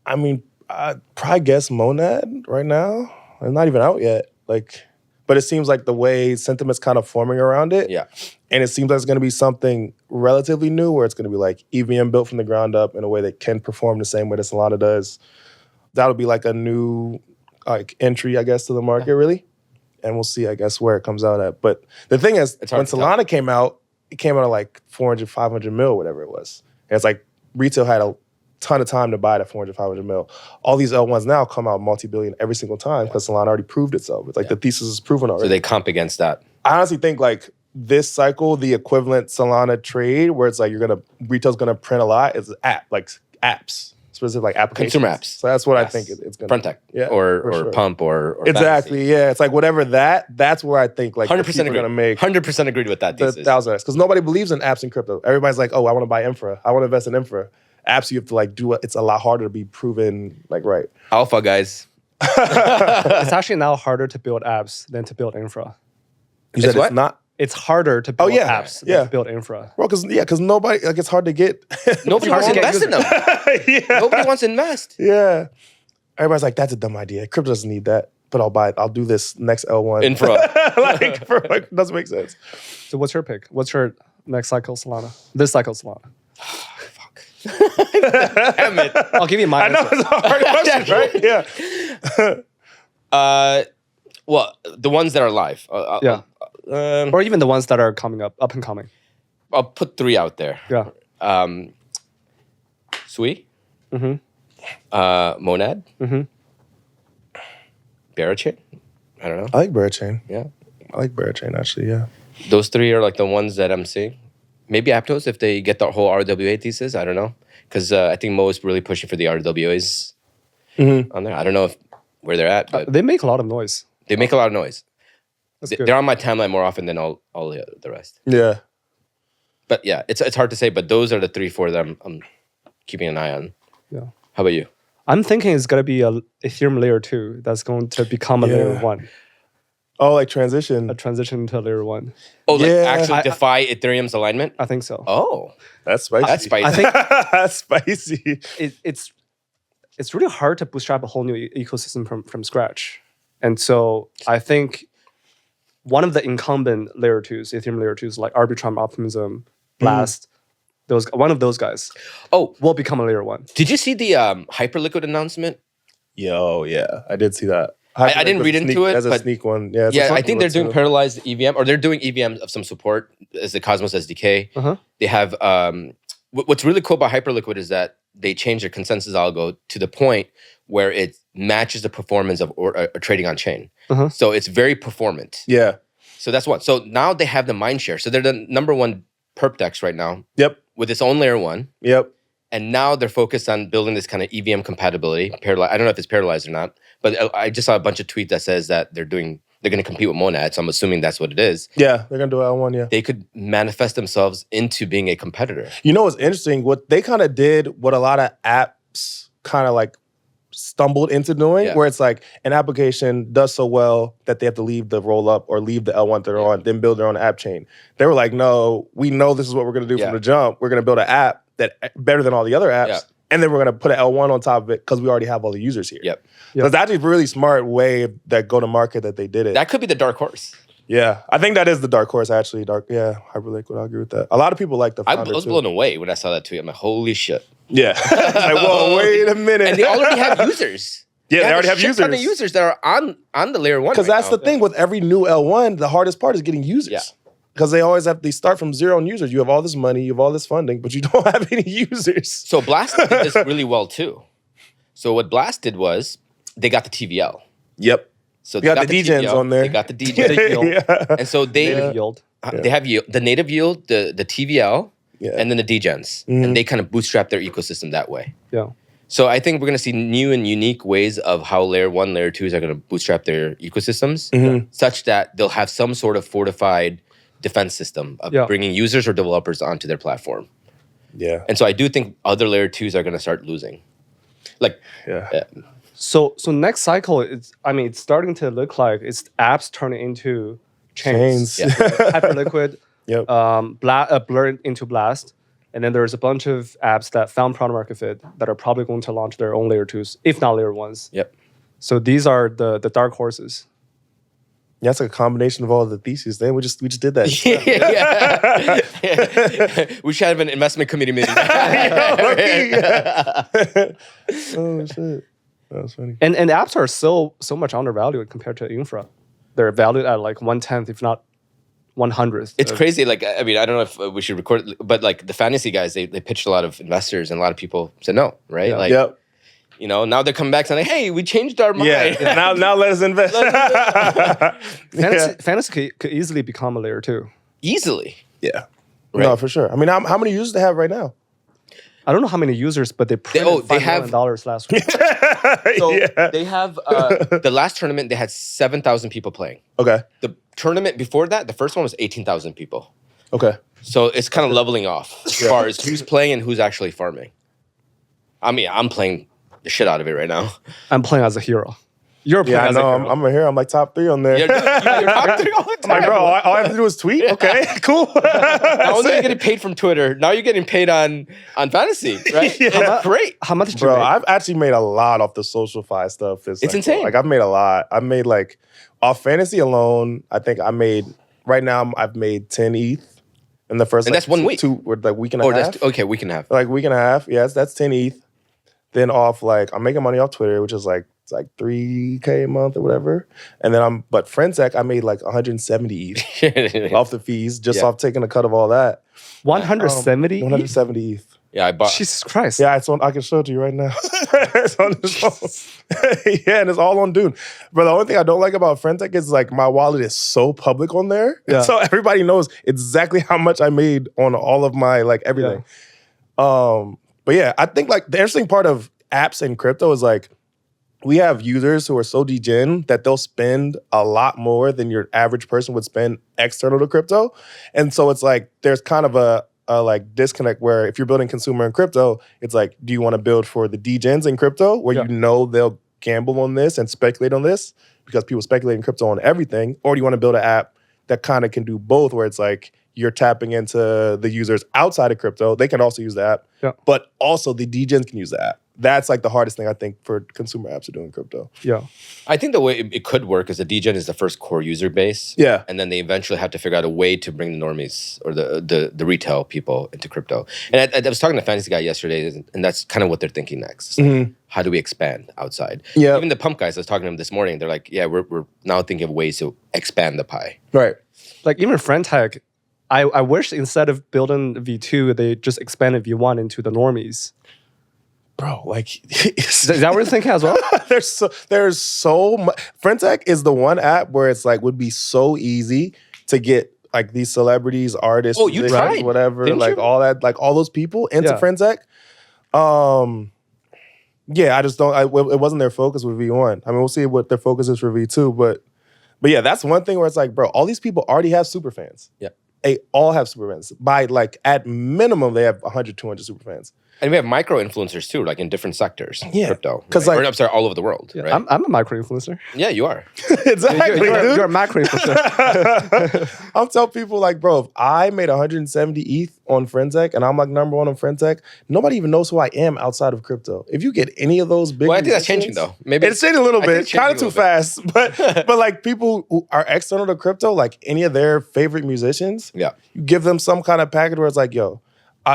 [SPEAKER 2] I mean, I'd probably guess Monad right now. It's not even out yet. Like, but it seems like the way sentiment's kind of forming around it.
[SPEAKER 3] Yeah.
[SPEAKER 2] And it seems like it's going to be something relatively new where it's going to be like EVM built from the ground up in a way that can perform the same way that Solana does. That'll be like a new like entry, I guess, to the market, really. And we'll see, I guess, where it comes out at. But the thing is, when Solana came out, it came out at like 400, 500 mil, whatever it was. And it's like retail had a ton of time to buy it at 400, 500 mil. All these L1s now come out multi-billion every single time because Solana already proved itself. It's like the thesis is proven already.
[SPEAKER 3] So they comp against that.
[SPEAKER 2] I honestly think like this cycle, the equivalent Solana trade where it's like retail's gonna print a lot is apps. Specific like applications.
[SPEAKER 3] Consumer apps.
[SPEAKER 2] So that's what I think it's gonna
[SPEAKER 3] Friendtech.
[SPEAKER 2] Yeah,
[SPEAKER 3] Or
[SPEAKER 2] sure.
[SPEAKER 3] Pump or
[SPEAKER 2] exactly.
[SPEAKER 3] Fantasy.
[SPEAKER 2] Yeah. It's like whatever that's where I think like
[SPEAKER 3] 100%
[SPEAKER 2] the people are
[SPEAKER 3] agree.
[SPEAKER 2] gonna make
[SPEAKER 3] 100% agreed with that
[SPEAKER 2] the
[SPEAKER 3] thesis.
[SPEAKER 2] 1,000x. Because nobody believes in apps and crypto. Everybody's like, oh, I want to buy infra. I want to invest in infra. Apps you have to like do it. It's a lot harder to be proven like right.
[SPEAKER 3] Alpha guys.
[SPEAKER 4] It's actually now harder to build apps than to build infra.
[SPEAKER 2] You said
[SPEAKER 3] what?
[SPEAKER 2] it's not.
[SPEAKER 4] It's harder to build
[SPEAKER 2] yeah.
[SPEAKER 4] apps
[SPEAKER 2] Yeah.
[SPEAKER 4] than to build infra.
[SPEAKER 2] Bro, because nobody like it's hard to get.
[SPEAKER 3] Nobody wants to invest in them.
[SPEAKER 2] yeah.
[SPEAKER 3] Nobody wants to invest.
[SPEAKER 2] Yeah. Everybody's like, that's a dumb idea. Crypto doesn't need that. But I'll buy it. I'll do this next L1.
[SPEAKER 3] Infra.
[SPEAKER 2] like doesn't make sense.
[SPEAKER 4] So what's your pick? What's your next cycle Solana? This cycle Solana.
[SPEAKER 3] Damn it.
[SPEAKER 4] I'll give you my
[SPEAKER 2] I know
[SPEAKER 4] answer.
[SPEAKER 2] it's a hard question, right? Yeah.
[SPEAKER 3] Well, the ones that are live.
[SPEAKER 4] Yeah.
[SPEAKER 3] Um,
[SPEAKER 4] Or even the ones that are coming up and coming.
[SPEAKER 3] I'll put 3 out there.
[SPEAKER 4] Yeah.
[SPEAKER 3] Sui.
[SPEAKER 4] Mm-hmm.
[SPEAKER 3] Monad.
[SPEAKER 4] Mm-hmm.
[SPEAKER 3] Barachain. I don't know.
[SPEAKER 2] I like Barachain.
[SPEAKER 3] Yeah.
[SPEAKER 2] I like Barachain, actually, yeah.
[SPEAKER 3] Those 3 are like the ones that I'm seeing. Maybe Aptos if they get the whole RWA thesis. I don't know. Because I think Mo is really pushing for the RWAs on there. I don't know where they're at, but
[SPEAKER 4] They make a lot of noise.
[SPEAKER 3] they make a lot of noise.
[SPEAKER 4] That's good.
[SPEAKER 3] They're on my timeline more often than all the rest.
[SPEAKER 2] Yeah.
[SPEAKER 3] But yeah, it's hard to say. But those are the 3, 4 that I'm keeping an eye on.
[SPEAKER 4] Yeah.
[SPEAKER 3] How about you?
[SPEAKER 4] I'm thinking it's going to be a Ethereum layer 2 that's going to become a layer 1.
[SPEAKER 2] Oh, like transition.
[SPEAKER 4] A transition into a layer 1.
[SPEAKER 3] Oh, like
[SPEAKER 2] Yeah.
[SPEAKER 3] actually defy Ethereum's alignment?
[SPEAKER 4] I think so.
[SPEAKER 3] Oh,
[SPEAKER 2] That's spicy.
[SPEAKER 3] that's spicy.
[SPEAKER 4] I think
[SPEAKER 2] That's spicy.
[SPEAKER 4] it's really hard to bootstrap a whole new ecosystem from scratch. And so I think one of the incumbent layer 2s, Ethereum layer 2s, like Arbitrum, Optimism, Blast, one of those guys will become a layer 1.
[SPEAKER 3] Did you see the Hyperliquid announcement?
[SPEAKER 2] Yo, yeah. I did see that.
[SPEAKER 3] I didn't read into it,
[SPEAKER 2] As a
[SPEAKER 3] but
[SPEAKER 2] sneak one. Yeah,
[SPEAKER 3] Yeah, I think they're doing parallelized EVM, or they're doing EVM of some support as the Cosmos SDK.
[SPEAKER 4] Uh-huh.
[SPEAKER 3] They have what's really cool about Hyperliquid is that they change their consensus algo to the point where it matches the performance of trading on chain.
[SPEAKER 4] Uh-huh.
[SPEAKER 3] So it's very performant.
[SPEAKER 2] Yeah.
[SPEAKER 3] So that's one. So now they have the mind share. So they're the number 1 perp dex right now
[SPEAKER 2] Yep.
[SPEAKER 3] with its own layer 1.
[SPEAKER 2] Yep.
[SPEAKER 3] And now they're focused on building this kind of EVM compatibility. I don't know if it's parallelized or not, but I just saw a bunch of tweets that says that they're going to compete with Monad. So I'm assuming that's what it is.
[SPEAKER 2] Yeah, they're going to do L1, yeah.
[SPEAKER 3] They could manifest themselves into being a competitor.
[SPEAKER 2] You know what's interesting? What they kind of did, what a lot of apps kind of like stumbled into doing, where it's like an application does so well that they have to leave the roll up or leave the L1 they're on, then build their own app chain. They were like, no, we know this is what we're going to do from the jump. We're going to build an app that better than all the other apps. And then we're going to put an L1 on top of it because we already have all the users here. So it's actually a really smart way that go to market that they did it.
[SPEAKER 3] That could be the dark horse.
[SPEAKER 2] Yeah, I think that is the dark horse, actually. Hyperliquid, I agree with that. A lot of people like the
[SPEAKER 3] I
[SPEAKER 2] founder,
[SPEAKER 3] was
[SPEAKER 2] too.
[SPEAKER 3] blown away when I saw that tweet. I'm like, holy shit.
[SPEAKER 2] Yeah. It's like, whoa, wait a minute.
[SPEAKER 3] And they already have users.
[SPEAKER 2] Yeah, they already have
[SPEAKER 3] a shit ton of
[SPEAKER 2] users.
[SPEAKER 3] users that are on the layer 1
[SPEAKER 2] Because that's the thing with every new L1, the hardest part is getting users.
[SPEAKER 3] Yeah.
[SPEAKER 2] Because they start from 0 in users. You have all this money, you have all this funding, but you don't have any users.
[SPEAKER 3] So Blast did this really well too. So what Blast did was they got the TVL.
[SPEAKER 2] Yep.
[SPEAKER 3] So
[SPEAKER 2] they got the DEGENs
[SPEAKER 3] TVL,
[SPEAKER 2] on there.
[SPEAKER 3] They got the DEGEN. And so they
[SPEAKER 4] Native yield.
[SPEAKER 3] they have the native yield, the TVL, and then the DEGENs. And they kind of bootstrap their ecosystem that way.
[SPEAKER 4] Yeah.
[SPEAKER 3] So I think we're going to see new and unique ways of how layer 1, layer 2s are going to bootstrap their ecosystems such that they'll have some sort of fortified defense system of bringing users or developers onto their platform.
[SPEAKER 2] Yeah.
[SPEAKER 3] And so I do think other layer 2s are going to start losing. Like,
[SPEAKER 4] So next cycle, it's starting to look like it's apps turning into chains. Hyperliquid, blur into Blast. And then there's a bunch of apps that found product market fit that are probably going to launch their own layer 2s, if not layer 1s.
[SPEAKER 3] Yep.
[SPEAKER 4] So these are the dark horses.
[SPEAKER 2] Yeah, that's like a combination of all the theses. Then we just did that.
[SPEAKER 3] We should have an investment committee meeting.
[SPEAKER 2] Oh shit, that was funny.
[SPEAKER 4] And apps are so much undervalued compared to infra. They're valued at like 1/10, if not 100th.
[SPEAKER 3] It's crazy. Like, I mean, I don't know if we should record it, but like the fantasy guys, they pitched a lot of investors and a lot of people said no, right?
[SPEAKER 4] Yeah.
[SPEAKER 3] Like, you know, now they're coming back saying, like, hey, we changed our mind.
[SPEAKER 2] Yeah, now let us invest.
[SPEAKER 4] Fantasy could easily become a layer 2.
[SPEAKER 3] Easily.
[SPEAKER 2] Yeah.
[SPEAKER 3] Right.
[SPEAKER 2] No, for sure. I mean, how many users do they have right now?
[SPEAKER 4] I don't know how many users, but they printed $5 million last week.
[SPEAKER 3] So they have, the last tournament, they had 7,000 people playing.
[SPEAKER 2] Okay.
[SPEAKER 3] The tournament before that, the first one was 18,000 people.
[SPEAKER 2] Okay.
[SPEAKER 3] So it's kind of leveling off as far as who's playing and who's actually farming. I mean, I'm playing the shit out of it right now.
[SPEAKER 4] I'm playing as a hero. You're playing
[SPEAKER 2] I
[SPEAKER 4] as a
[SPEAKER 2] know.
[SPEAKER 4] hero.
[SPEAKER 2] I'm a hero. I'm like top 3 on there.
[SPEAKER 3] You're top 3 all the
[SPEAKER 2] I'm like,
[SPEAKER 3] time.
[SPEAKER 2] bro, all I have to do is tweet. Okay, cool.
[SPEAKER 3] Not only are you getting paid from Twitter, now you're getting paid on fantasy, right? It's great.
[SPEAKER 4] How much did you
[SPEAKER 2] Bro,
[SPEAKER 4] make?
[SPEAKER 2] I've actually made a lot off the SocialFi stuff.
[SPEAKER 3] It's insane.
[SPEAKER 2] Like, I've made a lot. I've made like off fantasy alone. I think I made right now. I've made 10 ETH in the first.
[SPEAKER 3] And that's 1 week.
[SPEAKER 2] Week and a half.
[SPEAKER 3] That's okay. Week and a half.
[SPEAKER 2] Like week and a half. Yes, that's 10 ETH. Then off like I'm making money off Twitter, which is like it's like $3K a month or whatever. And then but Friendtech, I made like 170 ETH off the fees, just off taking a cut of all that.
[SPEAKER 4] 170?
[SPEAKER 2] 170 ETH.
[SPEAKER 3] Yeah, I bought.
[SPEAKER 4] Jesus Christ.
[SPEAKER 2] Yeah, it's on. I can show it to you right now. It's on this phone. Yeah, and it's all on Dune. But the only thing I don't like about Friendtech is like my wallet is so public on there.
[SPEAKER 4] Yeah.
[SPEAKER 2] So everybody knows exactly how much I made on all of my like everything. But yeah, I think like the interesting part of apps and crypto is like we have users who are so DEGEN that they'll spend a lot more than your average person would spend external to crypto. And so it's like there's kind of a like disconnect where if you're building consumer in crypto, it's like, do you want to build for the DEGENs in crypto where you know they'll gamble on this and speculate on this because people speculate in crypto on everything? Or do you want to build an app that kind of can do both where it's like you're tapping into the users outside of crypto. They can also use the app, but also the DEGENs can use the app. That's like the hardest thing I think for consumer apps to do in crypto.
[SPEAKER 4] Yeah.
[SPEAKER 3] I think the way it could work is the DEGEN is the first core user base.
[SPEAKER 2] Yeah.
[SPEAKER 3] And then they eventually have to figure out a way to bring the normies or the retail people into crypto. And I was talking to Fantasy Guy yesterday, and that's kind of what they're thinking next. It's like, how do we expand outside?
[SPEAKER 2] Yeah.
[SPEAKER 3] Even the pump guys, I was talking to them this morning, they're like, yeah, we're now thinking of ways to expand the pie.
[SPEAKER 2] Right.
[SPEAKER 4] Like even Friendtech, I wish instead of building V2, they just expanded V1 into the normies.
[SPEAKER 2] Bro, like
[SPEAKER 4] Is that what you're thinking as well?
[SPEAKER 2] there's so much. Friendtech is the one app where it's like would be so easy to get like these celebrities, artists,
[SPEAKER 3] Oh, you
[SPEAKER 2] musicians,
[SPEAKER 3] tried,
[SPEAKER 2] whatever,
[SPEAKER 3] didn't
[SPEAKER 2] like
[SPEAKER 3] you?
[SPEAKER 2] all that, like all those people into Friendtech. Yeah, I just don't. It wasn't their focus with V1. I mean, we'll see what their focus is for V2, but yeah, that's one thing where it's like, bro, all these people already have super fans.
[SPEAKER 3] Yeah.
[SPEAKER 2] They all have super fans. By like at minimum, they have 100, 200 super fans.
[SPEAKER 3] And we have micro influencers too, like in different sectors.
[SPEAKER 2] Yeah.
[SPEAKER 3] Crypto.
[SPEAKER 2] 'Cause,
[SPEAKER 3] right?
[SPEAKER 2] like-
[SPEAKER 3] Or, I'm sorry, all over the world.
[SPEAKER 4] Yeah,
[SPEAKER 3] right?
[SPEAKER 4] I'm a micro influencer.
[SPEAKER 3] Yeah, you are.
[SPEAKER 2] Exactly, dude.
[SPEAKER 4] You're a macro influencer.
[SPEAKER 2] I'm telling people like, bro, if I made 170 ETH on Friendtech and I'm like number one on Friendtech, nobody even knows who I am outside of crypto. If you get any of those big,
[SPEAKER 3] Well, I think that's changing
[SPEAKER 2] musicians-
[SPEAKER 3] though. Maybe
[SPEAKER 2] It's changing a little
[SPEAKER 3] I think
[SPEAKER 2] bit,
[SPEAKER 3] it's changing
[SPEAKER 2] kind
[SPEAKER 3] a
[SPEAKER 2] of too
[SPEAKER 3] little bit.
[SPEAKER 2] fast. But but like people who are external to crypto, like any of their favorite musicians,
[SPEAKER 3] Yeah.
[SPEAKER 2] you give them some kind of package where it's like, yo,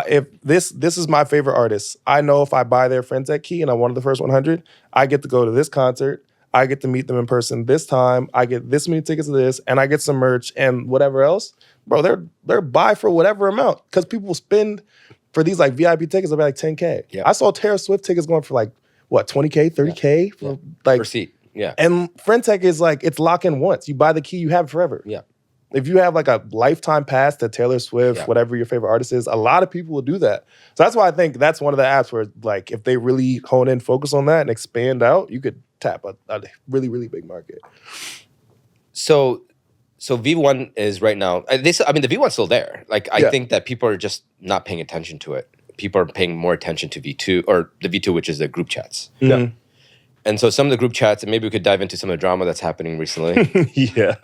[SPEAKER 2] if this is my favorite artist, I know if I buy their Friendtech key and I'm one of the first 100, I get to go to this concert. I get to meet them in person this time. I get this many tickets to this, and I get some merch and whatever else. Bro, they're buy for whatever amount because people spend for these like VIP tickets. They'll be like 10K.
[SPEAKER 3] Yeah.
[SPEAKER 2] I saw Taylor Swift tickets going for like what 20K, 30K for like
[SPEAKER 3] per seat. Yeah.
[SPEAKER 2] and Friendtech is like, it's lock in once. You buy the key, you have it forever.
[SPEAKER 3] Yeah.
[SPEAKER 2] If you have like a lifetime pass to Taylor Swift,
[SPEAKER 3] Yeah.
[SPEAKER 2] whatever your favorite artist is, a lot of people will do that. So that's why I think that's one of the apps where like if they really hone in, focus on that and expand out, you could tap a really, really big market.
[SPEAKER 3] So V1 is right now. The V1's still there. Like I think that people are just not paying attention to it. People are paying more attention to V2 or the V2, which is the group chats.
[SPEAKER 2] Yeah.
[SPEAKER 3] And so some of the group chats, and maybe we could dive into some of the drama that's happening recently.
[SPEAKER 2] Yeah.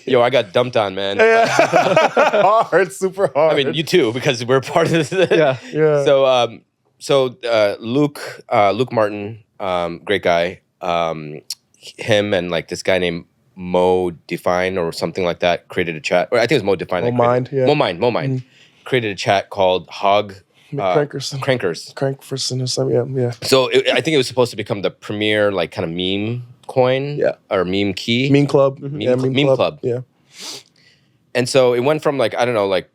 [SPEAKER 3] Yo, I got dumped on, man.
[SPEAKER 2] Hard, super hard.
[SPEAKER 3] I mean, you too, because we're part of this.
[SPEAKER 4] Yeah.
[SPEAKER 3] So Luke Martin, great guy. Him and like this guy named Mo Define or something like that created a chat. Or I think it was Mo Define.
[SPEAKER 2] Mo Mind.
[SPEAKER 3] Mo Mind created a chat called Hog Crankers
[SPEAKER 2] or something. Yeah.
[SPEAKER 3] So I think it was supposed to become the premier like kind of meme coin or meme key.
[SPEAKER 2] Meme club.
[SPEAKER 3] Meme club.
[SPEAKER 2] Yeah.
[SPEAKER 3] And so it went from like, I don't know, like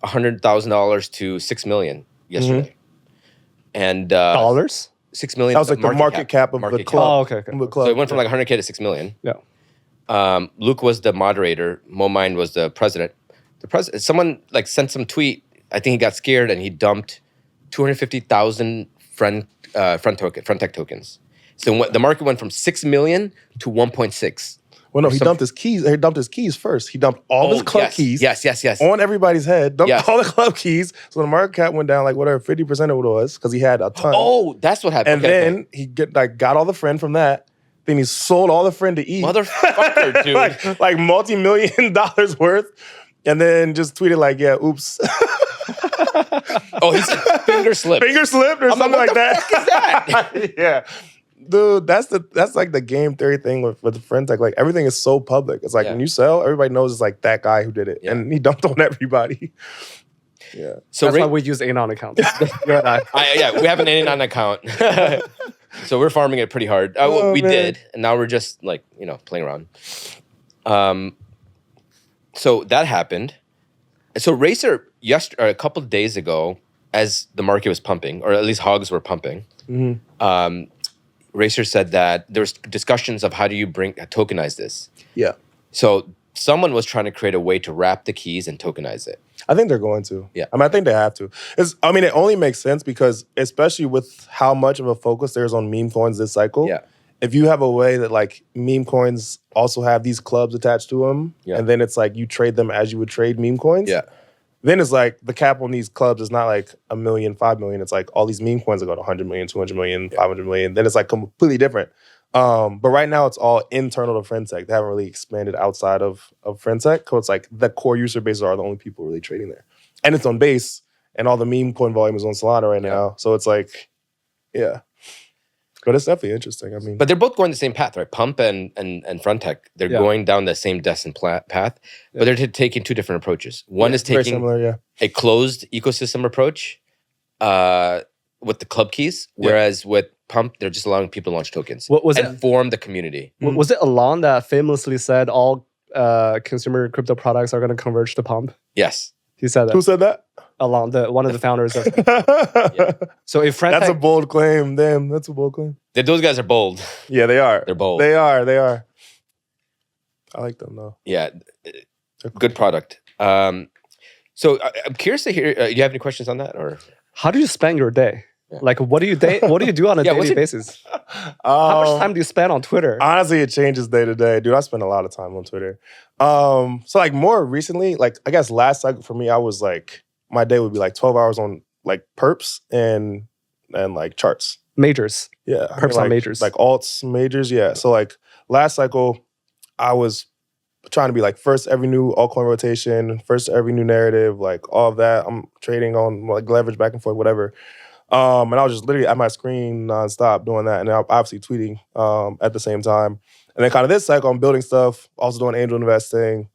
[SPEAKER 3] $100,000 to 6 million yesterday. And
[SPEAKER 4] dollars?
[SPEAKER 3] 6 million.
[SPEAKER 2] That was like the market cap of the club.
[SPEAKER 4] Oh, okay.
[SPEAKER 2] The club.
[SPEAKER 3] So it went from like 100K to 6 million.
[SPEAKER 4] Yeah.
[SPEAKER 3] Luke was the moderator. Mo Mind was the president. Someone like sent some tweet. I think he got scared and he dumped 250,000 Friendtech tokens. So the market went from 6 million to 1.6.
[SPEAKER 2] Well, no, he dumped his keys. He dumped his keys first. He dumped all his club keys.
[SPEAKER 3] Yes.
[SPEAKER 2] On everybody's head. Dumped all the club keys. So the market cap went down like whatever 50% of what it was because he had a ton.
[SPEAKER 3] Oh, that's what happened.
[SPEAKER 2] And then he got all the friend from that. Then he sold all the friend to E.
[SPEAKER 3] Motherfucker, dude.
[SPEAKER 2] like multi-million dollars worth. And then just tweeted like, yeah, oops.
[SPEAKER 3] Oh, he said finger slipped.
[SPEAKER 2] Finger slipped or something like that.
[SPEAKER 3] What the fuck is that?
[SPEAKER 2] Yeah. Dude, that's like the game theory thing with the Friendtech. Like everything is so public. It's like when you sell, everybody knows it's like that guy who did it. And he dumped on everybody. Yeah.
[SPEAKER 4] So that's why we use Anon account.
[SPEAKER 3] We have an Anon account. So we're farming it pretty hard. We did. And now we're just like, playing around. So that happened. So Racer a couple of days ago, as the market was pumping, or at least hogs were pumping, Racer said that there's discussions of how do you tokenize this. Yeah. So someone was trying to create a way to wrap the keys and tokenize it.
[SPEAKER 2] I think they're going to.
[SPEAKER 3] Yeah.
[SPEAKER 2] I think they have to. It only makes sense because especially with how much of a focus there's on meme coins this cycle.
[SPEAKER 3] Yeah.
[SPEAKER 2] If you have a way that like meme coins also have these clubs attached to them, and then it's like you trade them as you would trade meme coins.
[SPEAKER 3] Yeah.
[SPEAKER 2] Then it's like the cap on these clubs is not like 1 million, 5 million. It's like all these meme coins that go to 100 million, 200 million, 500 million. Then it's like completely different. But right now it's all internal to Friendtech. They haven't really expanded outside of Friendtech. So it's like the core user bases are the only people really trading there. And it's on base, and all the meme coin volume is on Solana right now. So it's like, yeah. But it's definitely interesting.
[SPEAKER 3] But they're both going the same path, right? Pump and Friendtech, they're going down the same destined path, but they're taking two different approaches. One is taking
[SPEAKER 2] similar,
[SPEAKER 3] a closed ecosystem approach with the club keys, whereas with Pump, they're just allowing people to launch tokens and form the community.
[SPEAKER 4] Was it Alon that famously said all consumer crypto products are going to converge to Pump?
[SPEAKER 3] Yes.
[SPEAKER 4] He said that.
[SPEAKER 2] Who said that?
[SPEAKER 4] Alon, one of the founders of. So if Friendtech,
[SPEAKER 2] that's a bold claim. Damn, that's a bold claim.
[SPEAKER 3] Those guys are bold.
[SPEAKER 2] Yeah, they are.
[SPEAKER 3] They're bold.
[SPEAKER 2] They are. I like them though.
[SPEAKER 3] Yeah, good product. So I'm curious to hear. Do you have any questions on that, or
[SPEAKER 4] how do you spend your day? Yeah. Like, what do you do on a daily basis? How much time do you spend on Twitter?
[SPEAKER 2] Honestly, it changes day to day, dude. I spend a lot of time on Twitter. So like more recently, like I guess last cycle for me, I was like my day would be like 12 hours on like perps and like charts.
[SPEAKER 4] Majors.
[SPEAKER 2] Yeah.
[SPEAKER 4] Perps on majors.
[SPEAKER 2] Like alts, majors, yeah. So like last cycle, I was trying to be like first every new altcoin rotation, first every new narrative, like all of that. I'm trading on like leverage back and forth, whatever. And I was just literally at my screen nonstop doing that. And I'm obviously tweeting at the same time. And then kind of this cycle, I'm building stuff, also doing angel investing,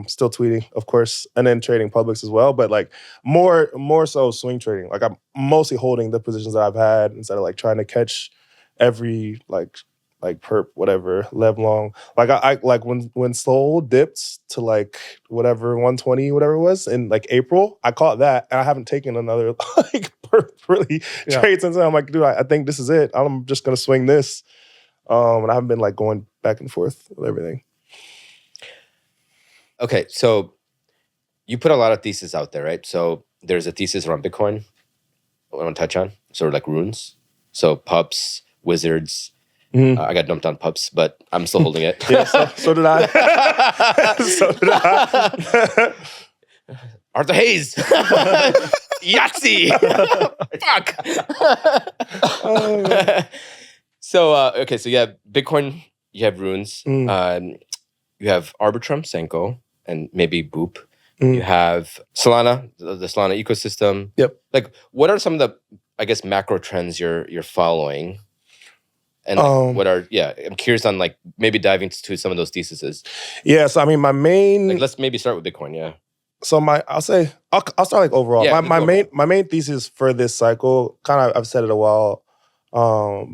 [SPEAKER 2] still tweeting, of course, and then trading publics as well. But like more so swing trading. Like I'm mostly holding the positions that I've had instead of like trying to catch every like perp, whatever, lev long. Like I like when Sol dipped to like whatever 120, whatever it was in like April, I caught that and I haven't taken another like perp really trade since then. I'm like, dude, I think this is it. I'm just gonna swing this. And I haven't been like going back and forth with everything.
[SPEAKER 3] Okay, so you put a lot of theses out there, right? So there's a thesis around Bitcoin I want to touch on, sort of like runes. So PUPS, wizards. I got dumped on PUPS, but I'm still holding it.
[SPEAKER 2] Yeah, so did I. So did I.
[SPEAKER 3] Arthur Hayes. Yahtzee. Fuck. So, okay, so you have Bitcoin, you have runes, you have Arbitrum, Senko, and maybe Boop. You have Solana, the Solana ecosystem.
[SPEAKER 2] Yep.
[SPEAKER 3] Like, what are some of the, I guess, macro trends you're following? And like, what are, I'm curious on like maybe diving to some of those theses.
[SPEAKER 2] Yeah, so I mean, my main,
[SPEAKER 3] like, let's maybe start with Bitcoin. Yeah.
[SPEAKER 2] So I'll start like overall.
[SPEAKER 3] Yeah,
[SPEAKER 2] my main thesis for this cycle, kind of I've said it a while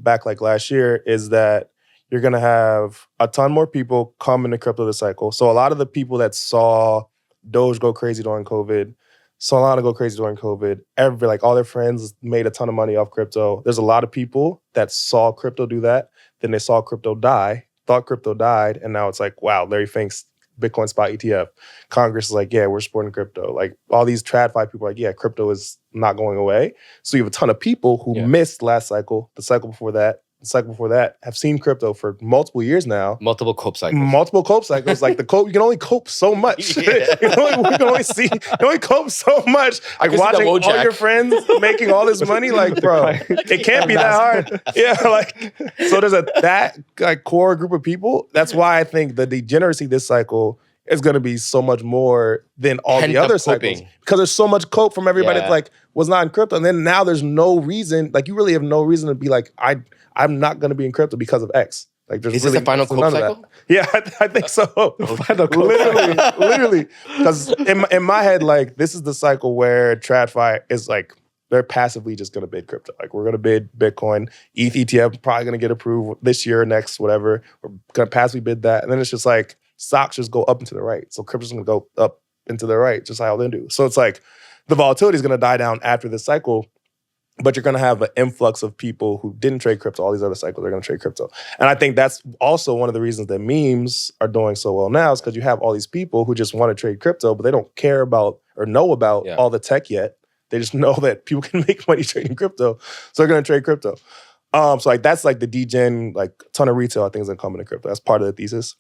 [SPEAKER 2] back like last year, is that you're gonna have a ton more people come into crypto this cycle. So a lot of the people that saw Doge go crazy during COVID, Solana go crazy during COVID, all their friends made a ton of money off crypto. There's a lot of people that saw crypto do that, then they saw crypto die, thought crypto died, and now it's like, wow, Larry Fink's Bitcoin spot ETF. Congress is like, yeah, we're supporting crypto. Like all these TradFi people are like, yeah, crypto is not going away. So you have a ton of people who missed last cycle, the cycle before that, the cycle before that, have seen crypto for multiple years now.
[SPEAKER 3] Multiple cope cycles.
[SPEAKER 2] Like the cope, you can only cope so much. You can only cope so much. Like watching all your friends making all this money, like, bro, it can't be that hard. Yeah, like, so there's that core group of people. That's why I think the degeneracy this cycle is going to be so much more than all the other cycles. Because there's so much cope from everybody that like was not in crypto. And then now there's no reason, like you really have no reason to be like, I'm not going to be in crypto because of X. Like, there's
[SPEAKER 3] is
[SPEAKER 2] really
[SPEAKER 3] this the final cope cycle?
[SPEAKER 2] Yeah, I think so. Literally. Because in my head, like, this is the cycle where TradFi is like, they're passively just going to bid crypto. Like, we're going to bid Bitcoin. ETH ETF probably going to get approved this year or next, whatever. We're going to passively bid that. And then it's just like, stocks just go up and to the right. So crypto's going to go up and to the right, just how they do. So it's like, the volatility is going to die down after this cycle. But you're going to have an influx of people who didn't trade crypto. All these other cycles are going to trade crypto. And I think that's also one of the reasons that memes are doing so well now, is because you have all these people who just want to trade crypto, but they don't care about or know about all the tech yet. They just know that people can make money trading crypto. So they're going to trade crypto. So like that's like the DEGEN, like a ton of retail I think is going to come into crypto. That's part of the thesis.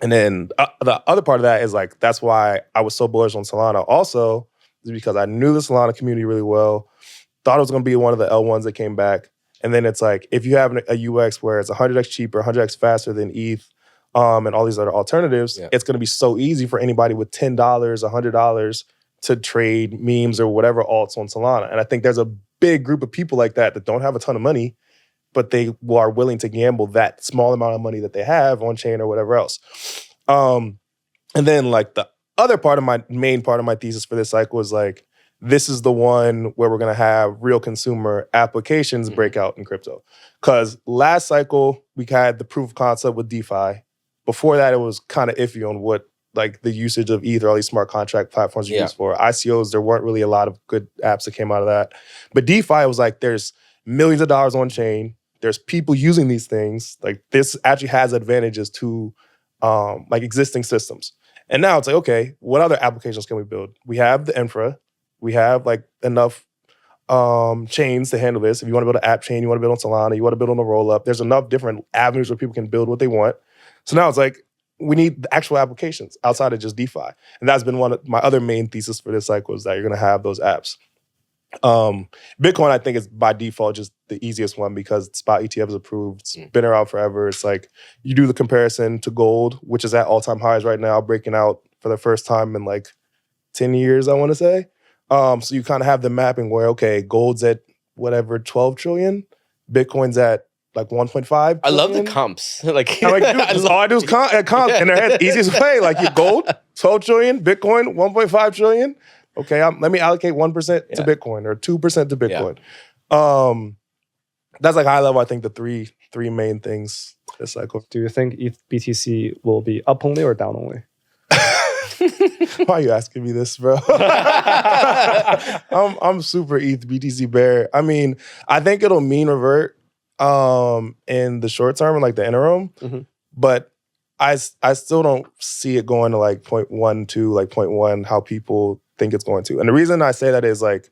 [SPEAKER 2] And then the other part of that is like, that's why I was so bullish on Solana also, is because I knew the Solana community really well. Thought it was going to be one of the L1s that came back. And then it's like, if you have a UX where it's 100x cheaper, 100x faster than ETH, and all these other alternatives, it's going to be so easy for anybody with $10, $100 to trade memes or whatever alts on Solana. And I think there's a big group of people like that don't have a ton of money, but they are willing to gamble that small amount of money that they have on chain or whatever else. And then like the other part of my main part of my thesis for this cycle is like, this is the one where we're going to have real consumer applications break out in crypto. Because last cycle, we had the proof of concept with DeFi. Before that, it was kind of iffy on what like the usage of ETH or all these smart contract platforms are used for. ICOs, there weren't really a lot of good apps that came out of that. But DeFi was like, there's millions of dollars on chain. There's people using these things. Like this actually has advantages to like existing systems. And now it's like, okay, what other applications can we build? We have the infra. We have like enough chains to handle this. If you want to build an app chain, you want to build on Solana, you want to build on a Rollup, there's enough different avenues where people can build what they want. So now it's like, we need the actual applications outside of just DeFi. And that's been one of my other main thesis for this cycle, is that you're going to have those apps. Bitcoin, I think, is by default just the easiest one because spot ETF is approved. It's been around forever. It's like you do the comparison to gold, which is at all-time highs right now, breaking out for the first time in like 10 years, I want to say. So you kind of have the mapping where, okay, gold's at whatever, 12 trillion. Bitcoin's at like 1.5 trillion.
[SPEAKER 3] I love the comps. Like,
[SPEAKER 2] I'm like, dude, all I do is comp in their head. Easiest way, like you gold, 12 trillion, Bitcoin, 1.5 trillion. Okay, let me allocate 1% to Bitcoin or 2% to Bitcoin. That's like high level, I think, the three main things this cycle.
[SPEAKER 4] Do you think ETH BTC will be up only or down only?
[SPEAKER 2] Why are you asking me this, bro? I'm super ETH BTC bear. I mean, I think it'll mean revert in the short term, like the interim. But I still don't see it going to like 0.12, like 0.1, how people think it's going to. And the reason I say that is like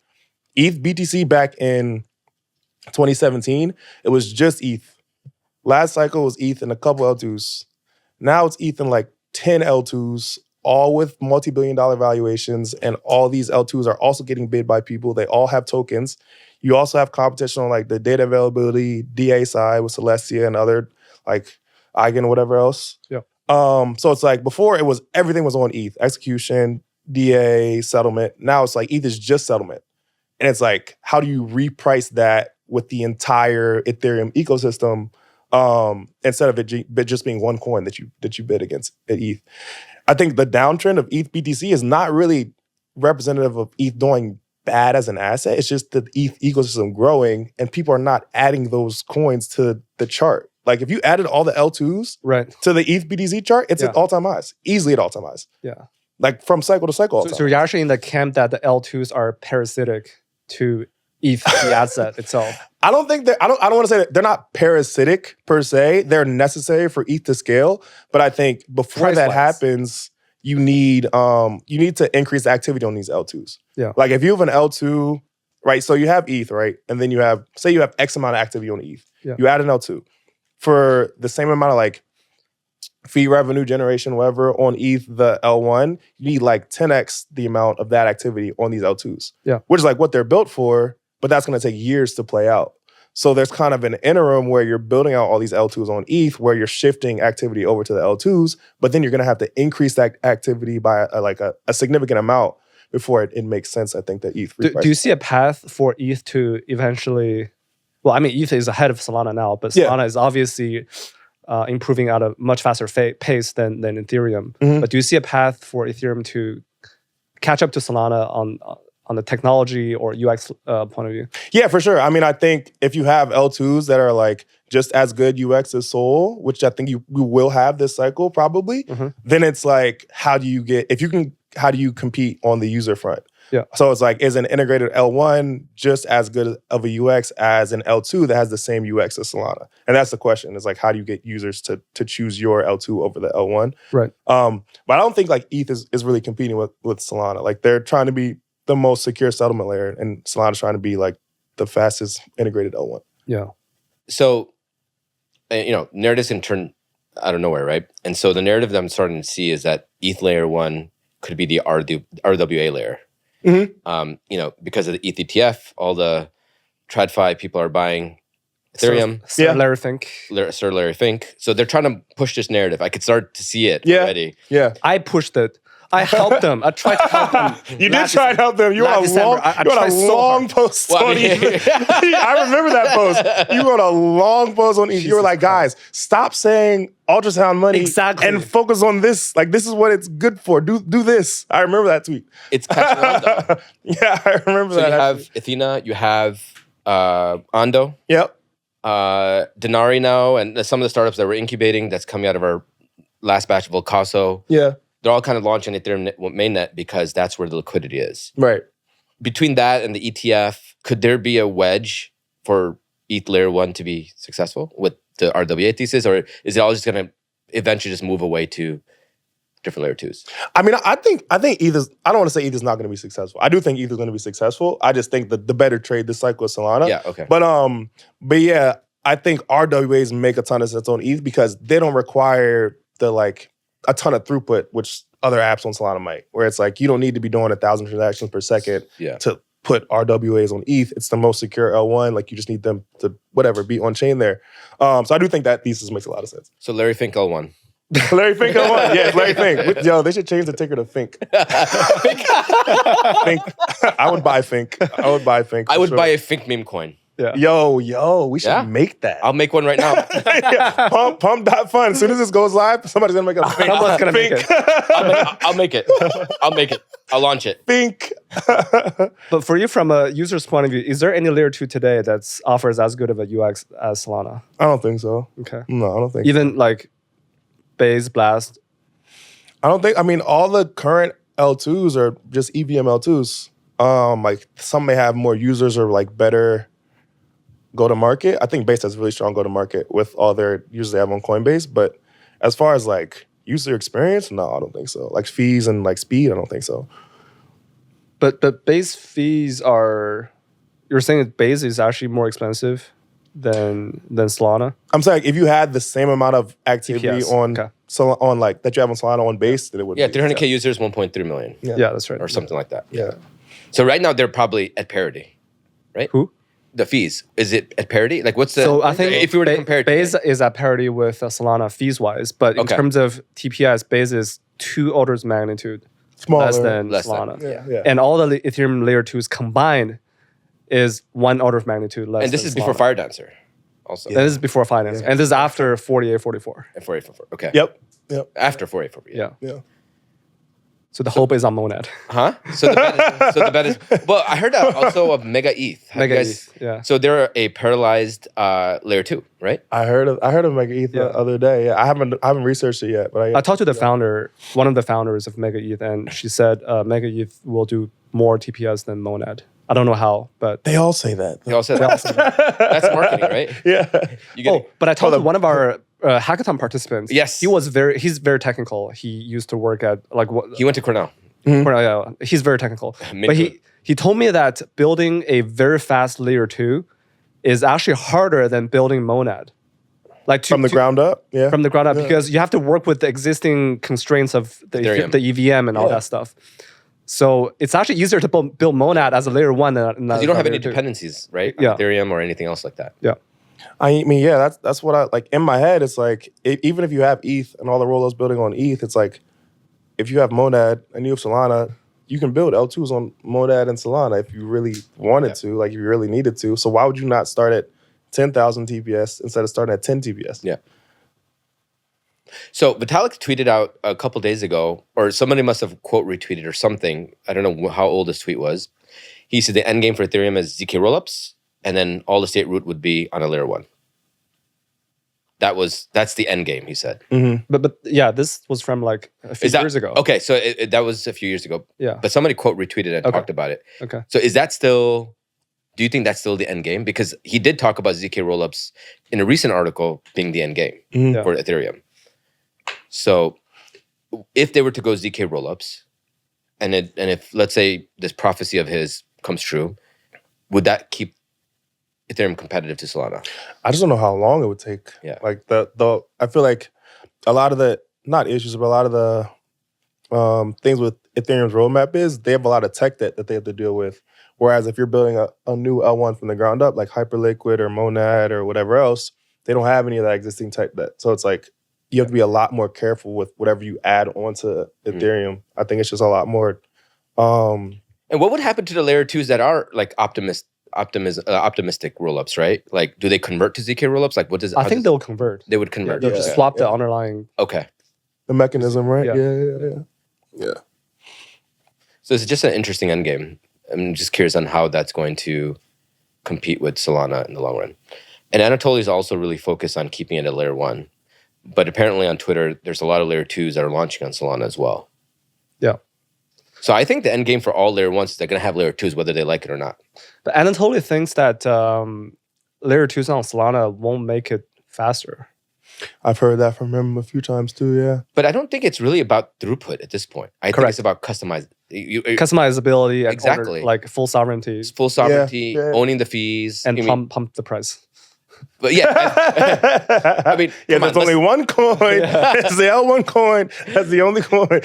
[SPEAKER 2] ETH BTC back in 2017, it was just ETH. Last cycle was ETH and a couple L2s. Now it's ETH and like 10 L2s, all with multi-billion-dollar valuations, and all these L2s are also getting bid by people. They all have tokens. You also have competition on like the data availability, DA side with Celestia and other like Eigen, whatever else.
[SPEAKER 4] Yeah.
[SPEAKER 2] So it's like before it was everything was on ETH, execution, DA, settlement. Now it's like ETH is just settlement. And it's like, how do you reprice that with the entire Ethereum ecosystem instead of it just being one coin that you bid against at ETH? I think the downtrend of ETH BTC is not really representative of ETH doing bad as an asset. It's just the ETH ecosystem growing and people are not adding those coins to the chart. Like if you added all the L2s to the ETH BTC chart, it's at all-time highs, easily at all-time highs.
[SPEAKER 4] Yeah.
[SPEAKER 2] Like from cycle to cycle.
[SPEAKER 4] So you're actually in the camp that the L2s are parasitic to ETH, the asset itself.
[SPEAKER 2] I don't think that I don't want to say that they're not parasitic per se. They're necessary for ETH to scale. But I think before that happens, you need to increase the activity on these L2s.
[SPEAKER 4] Yeah.
[SPEAKER 2] Like if you have an L2, right? So you have ETH, right? And then you have X amount of activity on ETH.
[SPEAKER 4] Yeah.
[SPEAKER 2] You add an L2. For the same amount of like fee revenue generation, whatever, on ETH, the L1, you need like 10x the amount of that activity on these L2s.
[SPEAKER 4] Yeah.
[SPEAKER 2] Which is like what they're built for, but that's going to take years to play out. So there's kind of an interim where you're building out all these L2s on ETH, where you're shifting activity over to the L2s, but then you're going to have to increase that activity by a significant amount before it makes sense, I think, that ETH reprices.
[SPEAKER 4] Do you see a path for ETH to eventually... Well, I mean, ETH is ahead of Solana now, but Solana is obviously improving at a much faster pace than Ethereum.
[SPEAKER 2] Mm-hmm.
[SPEAKER 4] But do you see a path for Ethereum to catch up to Solana on the technology or UX point of view?
[SPEAKER 2] Yeah, for sure. I mean, I think if you have L2s that are like just as good UX as Sol, which I think we will have this cycle probably, then it's like, how do you compete on the user front?
[SPEAKER 4] Yeah.
[SPEAKER 2] So it's like, is an integrated L1 just as good of a UX as an L2 that has the same UX as Solana? And that's the question. It's like, how do you get users to choose your L2 over the L1?
[SPEAKER 4] Right.
[SPEAKER 2] But I don't think like ETH is really competing with Solana. Like they're trying to be the most secure settlement layer, and Solana's trying to be like the fastest integrated L1.
[SPEAKER 4] Yeah.
[SPEAKER 3] So, narratives can turn out of nowhere, right? And so the narrative that I'm starting to see is that ETH layer 1 could be the RWA layer.
[SPEAKER 2] Mm-hmm.
[SPEAKER 3] Because of the ETH ETF, all the TradFi people are buying Ethereum.
[SPEAKER 4] Sir Larry Fink.
[SPEAKER 3] Sir Larry Fink. So they're trying to push this narrative. I could start to see it already.
[SPEAKER 2] Yeah.
[SPEAKER 4] I pushed it. I helped them. I tried to help them.
[SPEAKER 2] You did try to help them. You wrote a long post on ETH. I remember that post. You wrote a long post on ETH. You were like, guys, stop saying ultrasound money and focus on this. Like, this is what it's good for. Do this. I remember that tweet.
[SPEAKER 3] It's catching on, though.
[SPEAKER 2] Yeah, I remember that.
[SPEAKER 3] So you have Athena, you have Ando.
[SPEAKER 2] Yep.
[SPEAKER 3] Denari now, and some of the startups that we're incubating that's coming out of our last batch of Volcaso.
[SPEAKER 2] Yeah.
[SPEAKER 3] They're all kind of launching Ethereum mainnet because that's where the liquidity is.
[SPEAKER 2] Right.
[SPEAKER 3] Between that and the ETF, could there be a wedge for ETH layer 1 to be successful with the RWA thesis, or is it all just going to eventually just move away to different layer 2s?
[SPEAKER 2] I mean, I think ETH is, I don't want to say ETH is not going to be successful. I do think ETH is going to be successful. I just think that the better trade this cycle is Solana.
[SPEAKER 3] Yeah, okay.
[SPEAKER 2] But yeah, I think RWAs make a ton of sense on ETH because they don't require a ton of throughput, which other apps on Solana might, where it's like, you don't need to be doing 1,000 transactions per second to put RWAs on ETH. It's the most secure L1. Like, you just need them to, be on chain there. So I do think that thesis makes a lot of sense.
[SPEAKER 3] So Larry Fink L1.
[SPEAKER 2] Larry Fink L1. Yeah, Larry Fink. Yo, they should change the ticker to Fink. Fink. I would buy Fink. I would buy
[SPEAKER 3] a Fink meme coin.
[SPEAKER 2] Yeah. Yo, we should make that.
[SPEAKER 3] I'll make one right now.
[SPEAKER 2] Pump.fun. As soon as this goes live, somebody's gonna make a Fink.
[SPEAKER 4] Someone's gonna make it.
[SPEAKER 3] I'll make it. I'll launch it.
[SPEAKER 2] Fink.
[SPEAKER 4] But for you, from a user's point of view, is there any layer 2 today that offers as good of a UX as Solana?
[SPEAKER 2] I don't think so.
[SPEAKER 4] Okay.
[SPEAKER 2] No, I don't think
[SPEAKER 4] even like Base, Blast?
[SPEAKER 2] I don't think, all the current L2s are just EVM L2s. Like, some may have more users or like better go-to-market. I think Base has really strong go-to-market with all their users they have on Coinbase, but As far as like user experience, no, I don't think so. Like fees and like speed, I don't think so.
[SPEAKER 4] But the base fees are. You're saying that base is actually more expensive than Solana?
[SPEAKER 2] I'm saying if you had the same amount of activity
[SPEAKER 4] TPS,
[SPEAKER 2] on
[SPEAKER 4] okay.
[SPEAKER 2] on like that you have on Solana on base, then it would.
[SPEAKER 3] Yeah,
[SPEAKER 2] be.
[SPEAKER 3] 300K users, 1.3 million.
[SPEAKER 4] Yeah, that's right.
[SPEAKER 3] Or something like that.
[SPEAKER 2] Yeah.
[SPEAKER 3] So right now they're probably at parity, right?
[SPEAKER 4] Who?
[SPEAKER 3] The fees. Is it at parity? Like what's the...
[SPEAKER 4] So I think
[SPEAKER 3] if we were to compare it...
[SPEAKER 4] base is at parity with Solana fees-wise, but in terms of TPS, base is 2 orders of magnitude
[SPEAKER 2] Smaller.
[SPEAKER 4] less than
[SPEAKER 3] Less than,
[SPEAKER 4] Solana.
[SPEAKER 2] Yeah.
[SPEAKER 4] And all the Ethereum layer 2s combined is 1 order of magnitude less.
[SPEAKER 3] And this
[SPEAKER 4] than
[SPEAKER 3] is before
[SPEAKER 4] Solana.
[SPEAKER 3] Firedancer also.
[SPEAKER 4] And this is before finance. And this is after 4844.
[SPEAKER 3] And 4844. Okay.
[SPEAKER 2] Yep.
[SPEAKER 3] After 4844.
[SPEAKER 4] Yeah. So the hope is on Monad.
[SPEAKER 3] Huh? So the bet is... Well, I heard also of Mega ETH.
[SPEAKER 4] Mega ETH, yeah.
[SPEAKER 3] So they're a paralyzed layer 2, right?
[SPEAKER 2] I heard of Mega ETH the other day. Yeah, I haven't researched it yet, but
[SPEAKER 4] I talked to the founder, one of the founders of Mega ETH, and she said Mega ETH will do more TPS than Monad. I don't know how, but
[SPEAKER 2] they all say that.
[SPEAKER 3] They all say that. That's marketing, right?
[SPEAKER 2] Yeah.
[SPEAKER 4] But I talked to one of our hackathon participants.
[SPEAKER 3] Yes.
[SPEAKER 4] He's very technical. He used to work at
[SPEAKER 3] He went to Cornell.
[SPEAKER 4] Yeah, he's very technical. But he told me that building a very fast layer 2 is actually harder than building Monad. Like
[SPEAKER 2] from the ground up? Yeah.
[SPEAKER 4] From the ground up, because you have to work with the existing constraints of the EVM and all that stuff. So it's actually easier to build Monad as a layer 1 than
[SPEAKER 3] you don't have any dependencies, right? On Ethereum or anything else like that.
[SPEAKER 4] Yeah.
[SPEAKER 2] I mean, yeah, that's what I like. In my head, it's like even if you have ETH and all the rollups building on ETH, it's like if you have Monad and you have Solana, you can build L2s on Monad and Solana if you really wanted to, like if you really needed to. So why would you not start at 10,000 TPS instead of starting at 10 TPS?
[SPEAKER 3] Yeah. So Vitalik tweeted out a couple days ago, or somebody must have quote retweeted or something. I don't know how old this tweet was. He said the endgame for Ethereum is ZK rollups, and then all the state root would be on a layer 1. That's the end game, he said.
[SPEAKER 4] Mm-hmm. But yeah, this was from like a few years ago.
[SPEAKER 3] Okay, so that was a few years ago.
[SPEAKER 4] Yeah.
[SPEAKER 3] But somebody quote retweeted and talked about it.
[SPEAKER 4] Okay.
[SPEAKER 3] So is that still... Do you think that's still the end game? Because he did talk about ZK rollups in a recent article being the end game for Ethereum. So if they were to go ZK rollups, and if let's say this prophecy of his comes true, would that keep Ethereum competitive to Solana?
[SPEAKER 2] I just don't know how long it would take.
[SPEAKER 3] Yeah.
[SPEAKER 2] Like I feel like a lot of the not issues, but a lot of the things with Ethereum's roadmap is they have a lot of tech debt that they have to deal with. Whereas if you're building a new L1 from the ground up, like Hyperliquid or Monad or whatever else, they don't have any of that existing tech debt. So it's like you have to be a lot more careful with whatever you add onto Ethereum. I think it's just a lot more.
[SPEAKER 3] And what would happen to the layer 2s that are like optimistic rollups, right? Like, do they convert to ZK rollups? Like,
[SPEAKER 4] I think they'll convert.
[SPEAKER 3] They would convert.
[SPEAKER 4] They'll just swap the underlying.
[SPEAKER 3] Okay.
[SPEAKER 2] The mechanism, right?
[SPEAKER 3] Yeah. So it's just an interesting endgame. I'm just curious on how that's going to compete with Solana in the long run. And Anatoly is also really focused on keeping it at layer 1. But apparently on Twitter, there's a lot of layer 2s that are launching on Solana as well.
[SPEAKER 4] Yeah.
[SPEAKER 3] So I think the end game for all layer 1s is they're going to have layer 2s whether they like it or not.
[SPEAKER 4] But Anatoly thinks that layer 2s on Solana won't make it faster.
[SPEAKER 2] I've heard that from him a few times too, yeah.
[SPEAKER 3] But I don't think it's really about throughput at this point. I think it's about
[SPEAKER 4] customizability,
[SPEAKER 3] exactly,
[SPEAKER 4] like full sovereignty.
[SPEAKER 3] It's full sovereignty, owning the fees.
[SPEAKER 4] And pump the price.
[SPEAKER 3] But yeah, I mean,
[SPEAKER 2] there's only one coin. It's the L1 coin. That's the only coin.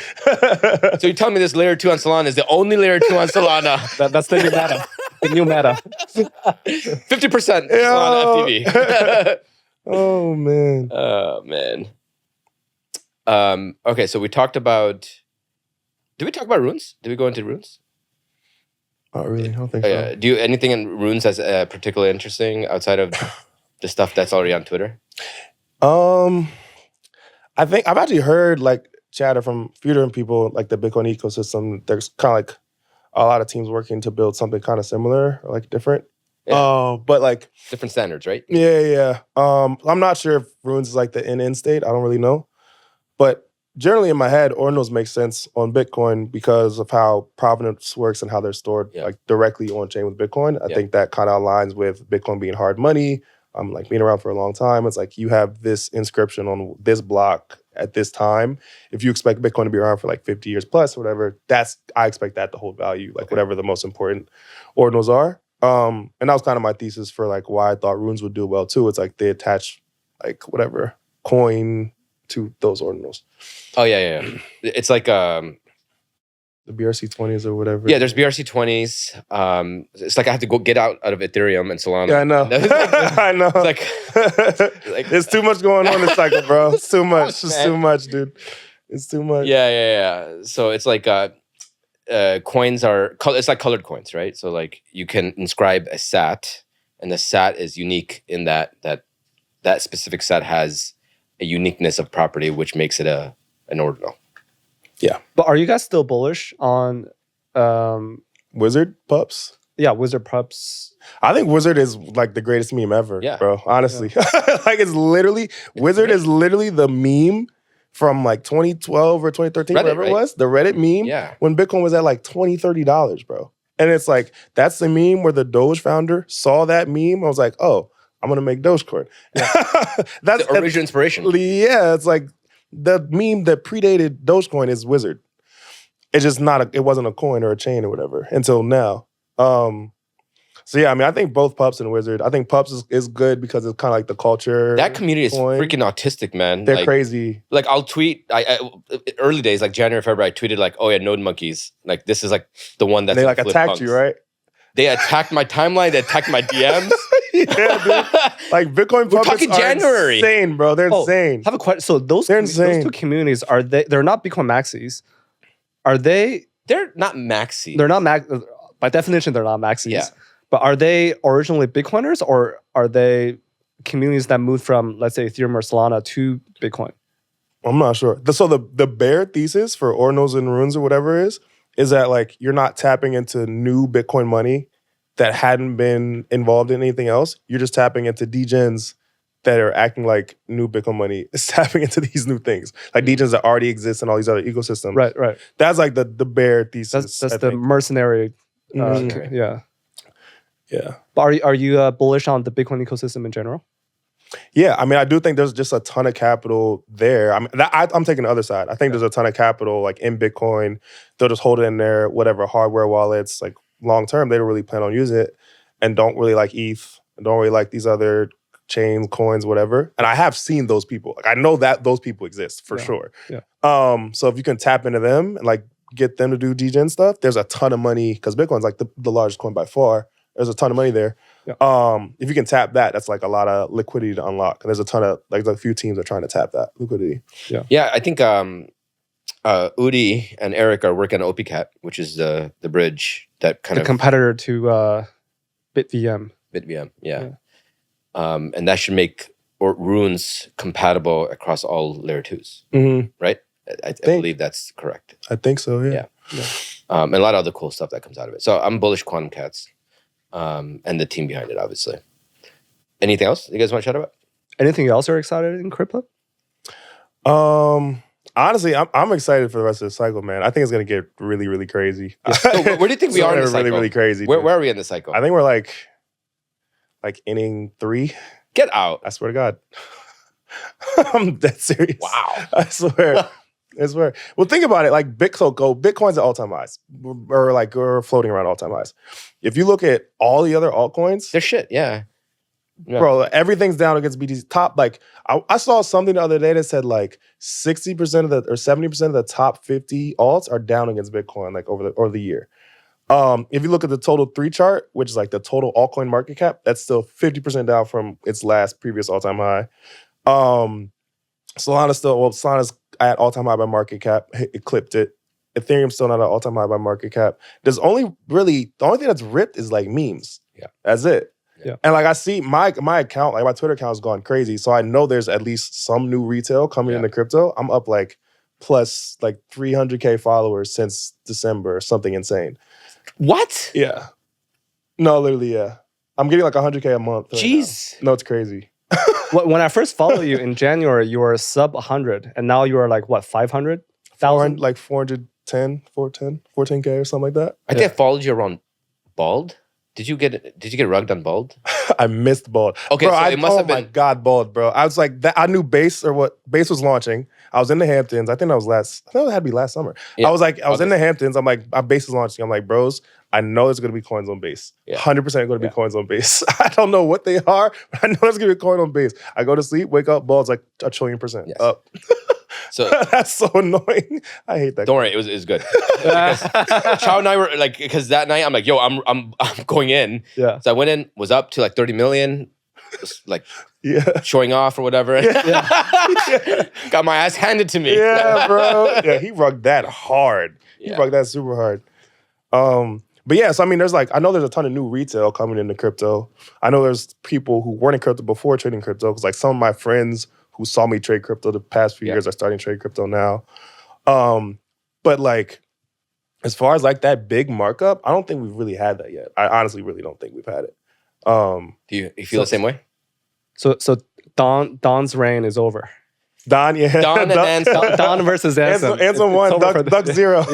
[SPEAKER 3] So you tell me this layer 2 on Solana is the only layer 2 on Solana.
[SPEAKER 4] That's the new meta. The new meta.
[SPEAKER 3] 50% Solana FTV.
[SPEAKER 2] Oh, man.
[SPEAKER 3] Oh, man. Okay, so we talked about... Did we talk about runes? Did we go into runes?
[SPEAKER 2] Not really. I don't think so.
[SPEAKER 3] Do you anything in runes that's particularly interesting outside of the stuff that's already on Twitter?
[SPEAKER 2] I think I've actually heard like chatter from a few different people, like the Bitcoin ecosystem. There's kind of like a lot of teams working to build something kind of similar or like different. But like
[SPEAKER 3] different standards, right?
[SPEAKER 2] Yeah. I'm not sure if runes is like the end state. I don't really know. But generally in my head, ordinals make sense on Bitcoin because of how provenance works and how they're stored like directly on chain with Bitcoin. I think that kind of aligns with Bitcoin being hard money. I'm like being around for a long time. It's like you have this inscription on this block at this time. If you expect Bitcoin to be around for like 50 years plus or whatever, I expect that to hold value, like whatever the most important ordinals are. And that was kind of my thesis for like why I thought runes would do well too. It's like they attach like whatever coin to those ordinals.
[SPEAKER 3] Oh yeah. It's like
[SPEAKER 2] The BRC20s or whatever.
[SPEAKER 3] yeah, there's BRC20s. It's like I have to go get out of Ethereum and Solana.
[SPEAKER 2] Yeah, I know. I know.
[SPEAKER 3] It's like
[SPEAKER 2] There's too much going on this cycle, bro. It's too much. It's too much, dude. It's too much.
[SPEAKER 3] yeah. So it's like coins are it's like colored coins, right? So like you can inscribe a sat, and the sat is unique in that specific sat has a uniqueness of property, which makes it an ordinal.
[SPEAKER 2] Yeah.
[SPEAKER 4] But are you guys still bullish on
[SPEAKER 2] Wizard PUPS?
[SPEAKER 4] yeah, Wizard PUPS?
[SPEAKER 2] I think Wizard is like the greatest meme ever,
[SPEAKER 3] Yeah.
[SPEAKER 2] bro. Honestly. Like it's literally, Wizard is literally the meme from like 2012 or 2013,
[SPEAKER 3] Reddit,
[SPEAKER 2] whatever
[SPEAKER 3] right?
[SPEAKER 2] it was. The Reddit meme
[SPEAKER 3] Yeah.
[SPEAKER 2] when Bitcoin was at like $20, $30, bro. And it's like, that's the meme where the Doge founder saw that meme. I was like, oh, I'm going to make Dogecoin. That's
[SPEAKER 3] The original inspiration.
[SPEAKER 2] Yeah, it's like the meme that predated Dogecoin is Wizard. It's just it wasn't a coin or a chain or whatever until now. So yeah, I mean, I think both PUPS and Wizard. I think PUPS is good because it's kind of like the culture.
[SPEAKER 3] That community is
[SPEAKER 2] coin.
[SPEAKER 3] freaking autistic, man.
[SPEAKER 2] They're
[SPEAKER 3] like,
[SPEAKER 2] crazy.
[SPEAKER 3] Like I'll tweet. I early days, like January, February, I tweeted like, "Oh yeah, node monkeys." Like this is like the one that's
[SPEAKER 2] They
[SPEAKER 3] gonna
[SPEAKER 2] like
[SPEAKER 3] flip
[SPEAKER 2] attacked
[SPEAKER 3] punks.
[SPEAKER 2] you, right?
[SPEAKER 3] They attacked my timeline. They attacked my DMs.
[SPEAKER 2] Yeah, dude. Like Bitcoin
[SPEAKER 3] We're
[SPEAKER 2] PUPS
[SPEAKER 3] talking
[SPEAKER 2] are
[SPEAKER 3] January.
[SPEAKER 2] insane, bro. They're insane.
[SPEAKER 4] I have a question. So those
[SPEAKER 2] They're
[SPEAKER 4] those
[SPEAKER 2] insane.
[SPEAKER 4] two communities they're not Bitcoin maxis. Are they?
[SPEAKER 3] They're not maxi.
[SPEAKER 4] They're not by definition. They're not maxis.
[SPEAKER 3] Yeah.
[SPEAKER 4] But are they originally Bitcoiners or are they communities that moved from, let's say, Ethereum or Solana to Bitcoin?
[SPEAKER 2] I'm not sure. So the bare thesis for ordinals and runes or whatever is that like you're not tapping into new Bitcoin money that hadn't been involved in anything else. You're just tapping into degens that are acting like new Bitcoin money is tapping into these new things. Like degens that already exist in all these other ecosystems.
[SPEAKER 4] Right.
[SPEAKER 2] That's like the bare thesis.
[SPEAKER 4] That's
[SPEAKER 2] I
[SPEAKER 4] the
[SPEAKER 2] think.
[SPEAKER 4] mercenary.
[SPEAKER 2] Mhm.
[SPEAKER 4] Yeah.
[SPEAKER 2] Yeah.
[SPEAKER 4] But are you bullish on the Bitcoin ecosystem in general?
[SPEAKER 2] Yeah, I mean, I do think there's just a ton of capital there. I mean, I'm taking the other side. I think there's a ton of capital like in Bitcoin. They'll just hold it in their whatever hardware wallets. Like long term, they don't really plan on using it and don't really like ETH. And don't really like these other chains, coins, whatever. And I have seen those people. Like I know that those people exist for sure.
[SPEAKER 4] Yeah.
[SPEAKER 2] So if you can tap into them and like get them to do degen stuff, there's a ton of money because Bitcoin's like the largest coin by far. There's a ton of money there.
[SPEAKER 4] Yeah.
[SPEAKER 2] If you can tap that, that's like a lot of liquidity to unlock. And there's a ton of like a few teams that are trying to tap that liquidity.
[SPEAKER 3] Yeah, I think Udi and Eric are working on OPCat, which is the bridge that kind
[SPEAKER 4] The
[SPEAKER 3] of
[SPEAKER 4] competitor to BitVM.
[SPEAKER 3] BitVM. Yeah. And that should make runes compatible across all layer 2s,
[SPEAKER 2] Mm-hmm.
[SPEAKER 3] right? I believe that's correct.
[SPEAKER 2] I think so. Yeah.
[SPEAKER 3] And a lot of other cool stuff that comes out of it. So I'm bullish Quantum Cats. And the team behind it, obviously. Anything else you guys want to chat about?
[SPEAKER 4] Anything else you're excited in crypto?
[SPEAKER 2] Honestly, I'm excited for the rest of the cycle, man. I think it's gonna get really, really crazy.
[SPEAKER 3] So where do you think we are in the cycle?
[SPEAKER 2] Really, really crazy.
[SPEAKER 3] Where
[SPEAKER 2] dude.
[SPEAKER 3] are we in the cycle?
[SPEAKER 2] I think we're like inning 3.
[SPEAKER 3] Get out.
[SPEAKER 2] I swear to God. I'm dead serious.
[SPEAKER 3] Wow.
[SPEAKER 2] I swear. I swear. Well, think about it. Like Bitcoin's at all-time highs. Or floating around all-time highs. If you look at all the other altcoins,
[SPEAKER 3] They're shit, yeah.
[SPEAKER 2] bro, everything's down against BTC. Top, like, I saw something the other day that said like 60% of or 70% of the top 50 alts are down against Bitcoin, like over the year. If you look at the total 3 chart, which is like the total altcoin market cap, that's still 50% down from its previous all-time high. Solana's at all-time high by market cap. It clipped it. Ethereum's still not at all-time high by market cap. The only thing that's ripped is like memes.
[SPEAKER 3] Yeah.
[SPEAKER 2] That's it.
[SPEAKER 4] Yeah.
[SPEAKER 2] And like I see my account, like my Twitter account has gone crazy. So I know there's at least some new retail coming into crypto. I'm up like plus like 300K followers since December, or something insane.
[SPEAKER 3] What?
[SPEAKER 2] Yeah. No, literally, yeah. I'm getting like 100K a month. Right
[SPEAKER 3] Jeez.
[SPEAKER 2] now. No, it's crazy.
[SPEAKER 4] When I first followed you in January, you were sub 100, and now you are like what, 500,000?
[SPEAKER 2] Like 410K or something like that.
[SPEAKER 3] I think I followed you around Bald. Did you get rugged on Bald?
[SPEAKER 2] I missed Bald.
[SPEAKER 3] Okay,
[SPEAKER 2] bro,
[SPEAKER 3] so it must
[SPEAKER 2] oh
[SPEAKER 3] have
[SPEAKER 2] my
[SPEAKER 3] been.
[SPEAKER 2] God, Bald, bro. I was like, I knew Base or what Base was launching. I was in the Hamptons. I think that had to be last summer.
[SPEAKER 3] Yeah,
[SPEAKER 2] I was like, I was in
[SPEAKER 3] August.
[SPEAKER 2] the Hamptons. I'm like, my Base is launching. I'm like, bros, I know there's going to be coins on Base.
[SPEAKER 3] Yeah.
[SPEAKER 2] 100% going to be coins on Base. I don't know what they are, but I know there's going to be a coin on Base. I go to sleep, wake up, Bald's like $1 trillion
[SPEAKER 3] Yes.
[SPEAKER 2] up.
[SPEAKER 3] So
[SPEAKER 2] That's so annoying. I hate that.
[SPEAKER 3] don't worry, it was good. Because Qiao and I were like, because that night I'm like, yo, I'm going in.
[SPEAKER 4] Yeah.
[SPEAKER 3] So I went in, was up to like 30 million, was, like
[SPEAKER 2] Yeah.
[SPEAKER 3] showing off or whatever. Got my ass handed to me.
[SPEAKER 2] Yeah, bro. Yeah, he rugged that hard. He
[SPEAKER 3] Yeah.
[SPEAKER 2] rugged that super hard. But yeah, so I mean, I know there's a ton of new retail coming into crypto. I know there's people who weren't in crypto before trading crypto, because like some of my friends who saw me trade crypto the past few years are starting to trade crypto now. But like, as far as like that big markup, I don't think we've really had that yet. I honestly really don't think we've had it.
[SPEAKER 3] Do you feel the same way?
[SPEAKER 4] So Don's reign is over.
[SPEAKER 2] Don, yeah.
[SPEAKER 3] Don and Ansem.
[SPEAKER 4] Don versus Ansem.
[SPEAKER 2] Ansem won,
[SPEAKER 4] It's over
[SPEAKER 2] Duck
[SPEAKER 4] for-
[SPEAKER 2] zero.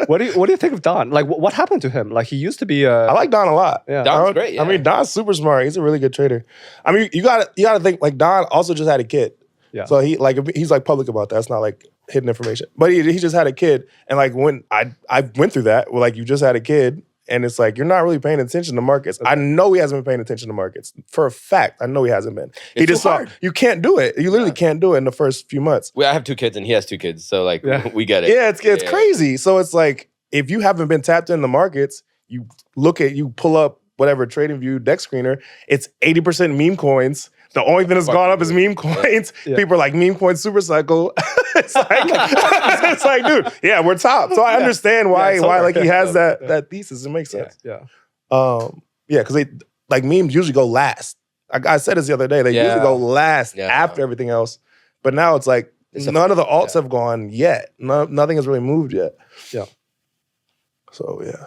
[SPEAKER 4] What do you think of Don? Like, what happened to him? Like, he used to be
[SPEAKER 2] I like Don a lot.
[SPEAKER 4] Yeah.
[SPEAKER 3] Don's great. Yeah.
[SPEAKER 2] I mean, Don's super smart. He's a really good trader. I mean, you gotta think like Don also just had a kid.
[SPEAKER 4] Yeah.
[SPEAKER 2] So he's like public about that. It's not like hidden information. But he just had a kid, and like when I went through that, well, like you just had a kid, and it's like you're not really paying attention to markets. I know he hasn't been paying attention to markets for a fact. I know he hasn't been. He
[SPEAKER 3] It's
[SPEAKER 2] just
[SPEAKER 3] too
[SPEAKER 2] saw
[SPEAKER 3] hard.
[SPEAKER 2] you can't do it. You literally can't do it in the first few months.
[SPEAKER 3] I have 2 kids and he has 2 kids, so like we get it.
[SPEAKER 2] Yeah, it's crazy. So it's like if you haven't been tapped in the markets, you pull up whatever TradingView deck screener, it's 80% meme coins. The only thing that's gone up is meme coins.
[SPEAKER 4] Yeah.
[SPEAKER 2] People are like meme coin super cycle. it's like, dude, yeah, we're top. So I understand why
[SPEAKER 4] it's over.
[SPEAKER 2] like he has that thesis. It makes sense.
[SPEAKER 4] Yeah.
[SPEAKER 2] Because they like memes usually go last. I said this the other day. They usually go last after everything else. But now it's like none of the alts have gone yet. Nothing has really moved yet.
[SPEAKER 4] Yeah.
[SPEAKER 2] So yeah.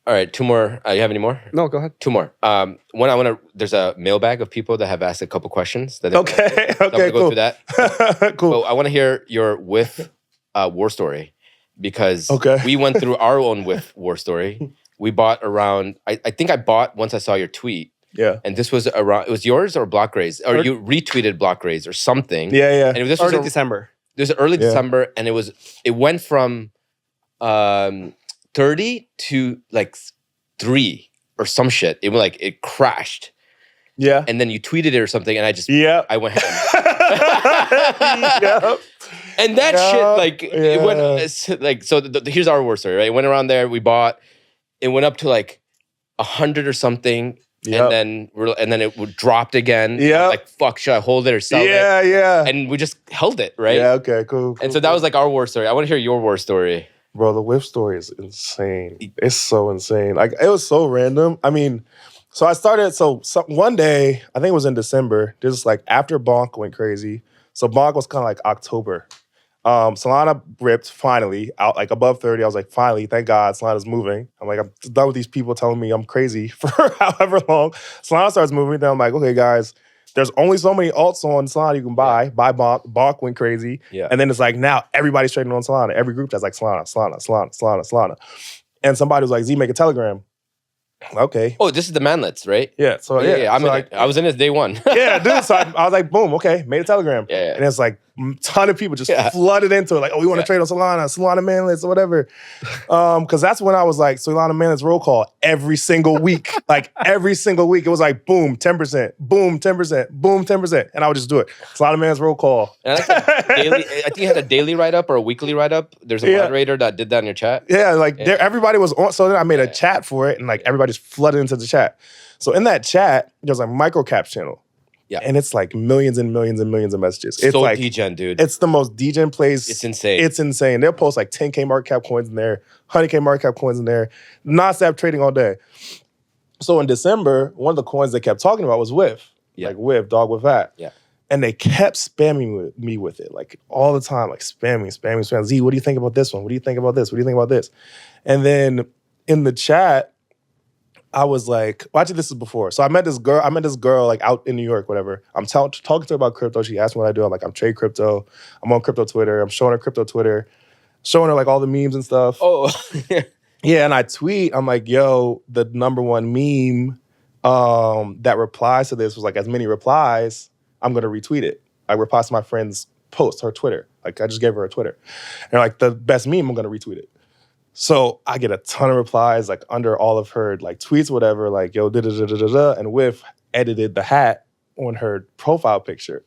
[SPEAKER 3] All right, 2 more. You have any more?
[SPEAKER 4] No, go ahead.
[SPEAKER 3] 2 more. One, there's a mailbag of people that have asked a couple questions. That
[SPEAKER 2] Okay,
[SPEAKER 3] I'm gonna go
[SPEAKER 2] cool.
[SPEAKER 3] through that.
[SPEAKER 2] Cool.
[SPEAKER 3] But I want to hear your whiff war story, because
[SPEAKER 2] Okay.
[SPEAKER 3] we went through our own whiff war story. We bought around, I think I bought once I saw your tweet,
[SPEAKER 2] Yeah.
[SPEAKER 3] and this was around, it was yours or Blockgraze, or you retweeted Blockgraze or something.
[SPEAKER 2] Yeah.
[SPEAKER 3] And this was
[SPEAKER 4] Early December.
[SPEAKER 3] This was early
[SPEAKER 2] Yeah.
[SPEAKER 3] December, and it went from 30 to like 3 or some shit. It was like it crashed,
[SPEAKER 2] Yeah.
[SPEAKER 3] and then you tweeted it or something, and
[SPEAKER 2] Yeah.
[SPEAKER 3] I went ham.
[SPEAKER 2] Yep.
[SPEAKER 3] And that
[SPEAKER 2] Yeah,
[SPEAKER 3] shit, like, it went,
[SPEAKER 2] yeah.
[SPEAKER 3] it's like, so here's our war story, right? It went around there, we bought, it went up to like 100 or something,
[SPEAKER 2] Yep.
[SPEAKER 3] and then it dropped again.
[SPEAKER 2] Yep.
[SPEAKER 3] Like, fuck, should I hold it or sell it?
[SPEAKER 2] Yeah.
[SPEAKER 3] And we just held it, right?
[SPEAKER 2] Yeah, okay, cool.
[SPEAKER 3] And so that was like our war story. I want to hear your war story.
[SPEAKER 2] Bro, the whiff story is insane. It's so insane. Like, it was so random. I mean, so I started, so one day, I think it was in December, just like after Bonk went crazy. So Bonk was kind of like October. Solana ripped finally out like above 30. I was like, finally, thank God, Solana's moving. I'm like, I'm done with these people telling me I'm crazy for however long. Solana starts moving. Then I'm like, okay, guys, there's only so many alts on Solana you can buy. Buy Bonk. Bonk went crazy.
[SPEAKER 3] Yeah.
[SPEAKER 2] And then it's like now everybody's trading on Solana. Every group that's like Solana. And somebody was like, Z, make a Telegram. Okay.
[SPEAKER 3] Oh, this is the manlets, right?
[SPEAKER 2] Yeah. So yeah.
[SPEAKER 3] I'm
[SPEAKER 2] so
[SPEAKER 3] in it. I was in it day 1.
[SPEAKER 2] yeah, dude. So I was like, boom, okay, made a Telegram.
[SPEAKER 3] Yeah.
[SPEAKER 2] And it's like a ton of people just flooded into it. Like, oh, we want to trade on Solana manlets or whatever. Because that's when I was like, Solana manlets roll call every single week. Like every single week. It was like, boom, 10%, boom, 10%, boom, 10%. And I would just do it. Solana manlets roll call.
[SPEAKER 3] And I like daily, I think you had a daily write-up or a weekly write-up. There's a moderator that did that in your chat.
[SPEAKER 2] Yeah, like everybody was on. So then I made a chat for it, and like everybody just flooded into the chat. So in that chat, there's like microcap channel.
[SPEAKER 3] Yeah.
[SPEAKER 2] And it's like millions and millions and millions of messages. It's
[SPEAKER 3] So
[SPEAKER 2] like
[SPEAKER 3] DEGEN, dude.
[SPEAKER 2] It's the most DEGEN place.
[SPEAKER 3] It's insane.
[SPEAKER 2] It's insane. They'll post like 10K market cap coins in there, 100K market cap coins in there, non-stop trading all day. So in December, one of the coins they kept talking about was WIF.
[SPEAKER 3] Yeah.
[SPEAKER 2] Like WIF, dog with that.
[SPEAKER 3] Yeah.
[SPEAKER 2] And they kept spamming me with it, like all the time, like spamming. Z, what do you think about this one? What do you think about this? What do you think about this? And then in the chat, I was like, well, actually, this is before. So I met this girl like out in New York, whatever. I'm talking to her about crypto. She asked me what I do. I'm like, I'm trade crypto. I'm on crypto Twitter. I'm showing her crypto Twitter, showing her like all the memes and stuff.
[SPEAKER 3] Oh,
[SPEAKER 2] Yeah, and I tweet, I'm like, yo, the number one meme that replies to this was like, as many replies, I'm gonna retweet it. I reply to my friend's post, her Twitter. Like, I just gave her a Twitter. And like, the best meme, I'm gonna retweet it. So I get a ton of replies, like under all of her like tweets, whatever, like, yo, da-da-da-da-da-da, and Whiff edited the hat on her profile picture.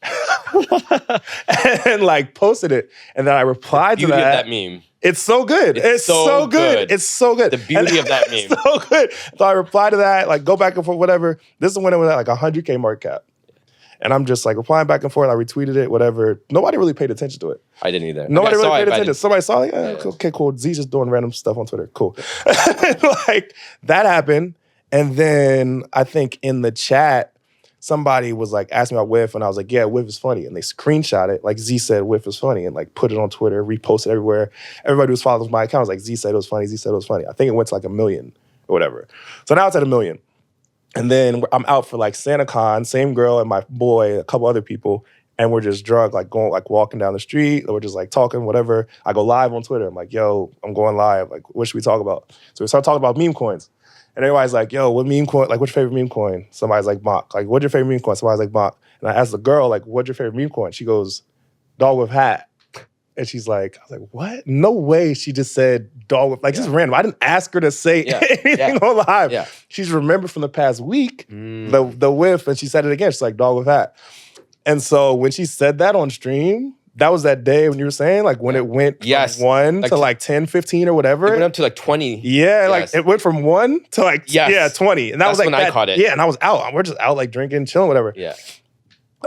[SPEAKER 2] And like posted it. And then I replied to
[SPEAKER 3] Beauty
[SPEAKER 2] that.
[SPEAKER 3] of that meme.
[SPEAKER 2] It's so good. It's so good. It's so good.
[SPEAKER 3] The beauty of that meme.
[SPEAKER 2] It's so good. So I reply to that, like go back and forth, whatever. This is when it was at like 100K market cap. And I'm just like replying back and forth. I retweeted it, whatever. Nobody really paid attention to it.
[SPEAKER 3] I didn't either.
[SPEAKER 2] Nobody really paid
[SPEAKER 3] it,
[SPEAKER 2] attention. Somebody saw like, okay, cool. Z's just doing random stuff on Twitter. Cool. Like that happened. And then I think in the chat, somebody was like asking about Whiff, and I was like, yeah, Whiff is funny. And they screenshot it, like Z said Whiff is funny, and like put it on Twitter, reposted everywhere. Everybody who was following my account was like, Z said it was funny, Z said it was funny. I think it went to like 1 million or whatever. So now it's at 1 million. And then I'm out for like SantaCon, same girl and my boy, a couple other people, and we're just drunk, like going, like walking down the street, or we're just like talking, whatever. I go live on Twitter. I'm like, yo, I'm going live. Like, what should we talk about? So we start talking about meme coins. And everybody's like, yo, what meme coin? Like, what's your favorite meme coin? Somebody's like, Mach. Like, what's your favorite meme coin? Somebody's like, Mach. And I asked the girl, like, what's your favorite meme coin? She goes, dog with hat. And she's like, I was like, what? No way she just said dog with, like, just random. I didn't ask her to say anything on live.
[SPEAKER 3] Yeah.
[SPEAKER 2] She's remembered from the past week, the whiff, and she said it again. She's like, dog with hat. And so when she said that on stream, that was that day when you were saying, like, when it went from 1 to like 10, 15 or whatever.
[SPEAKER 3] It went up to like 20.
[SPEAKER 2] Yeah, like it went from 1 to like 20. And that was like
[SPEAKER 3] when I caught it.
[SPEAKER 2] Yeah, and I was out. We're just out like drinking, chilling, whatever.
[SPEAKER 3] Yeah.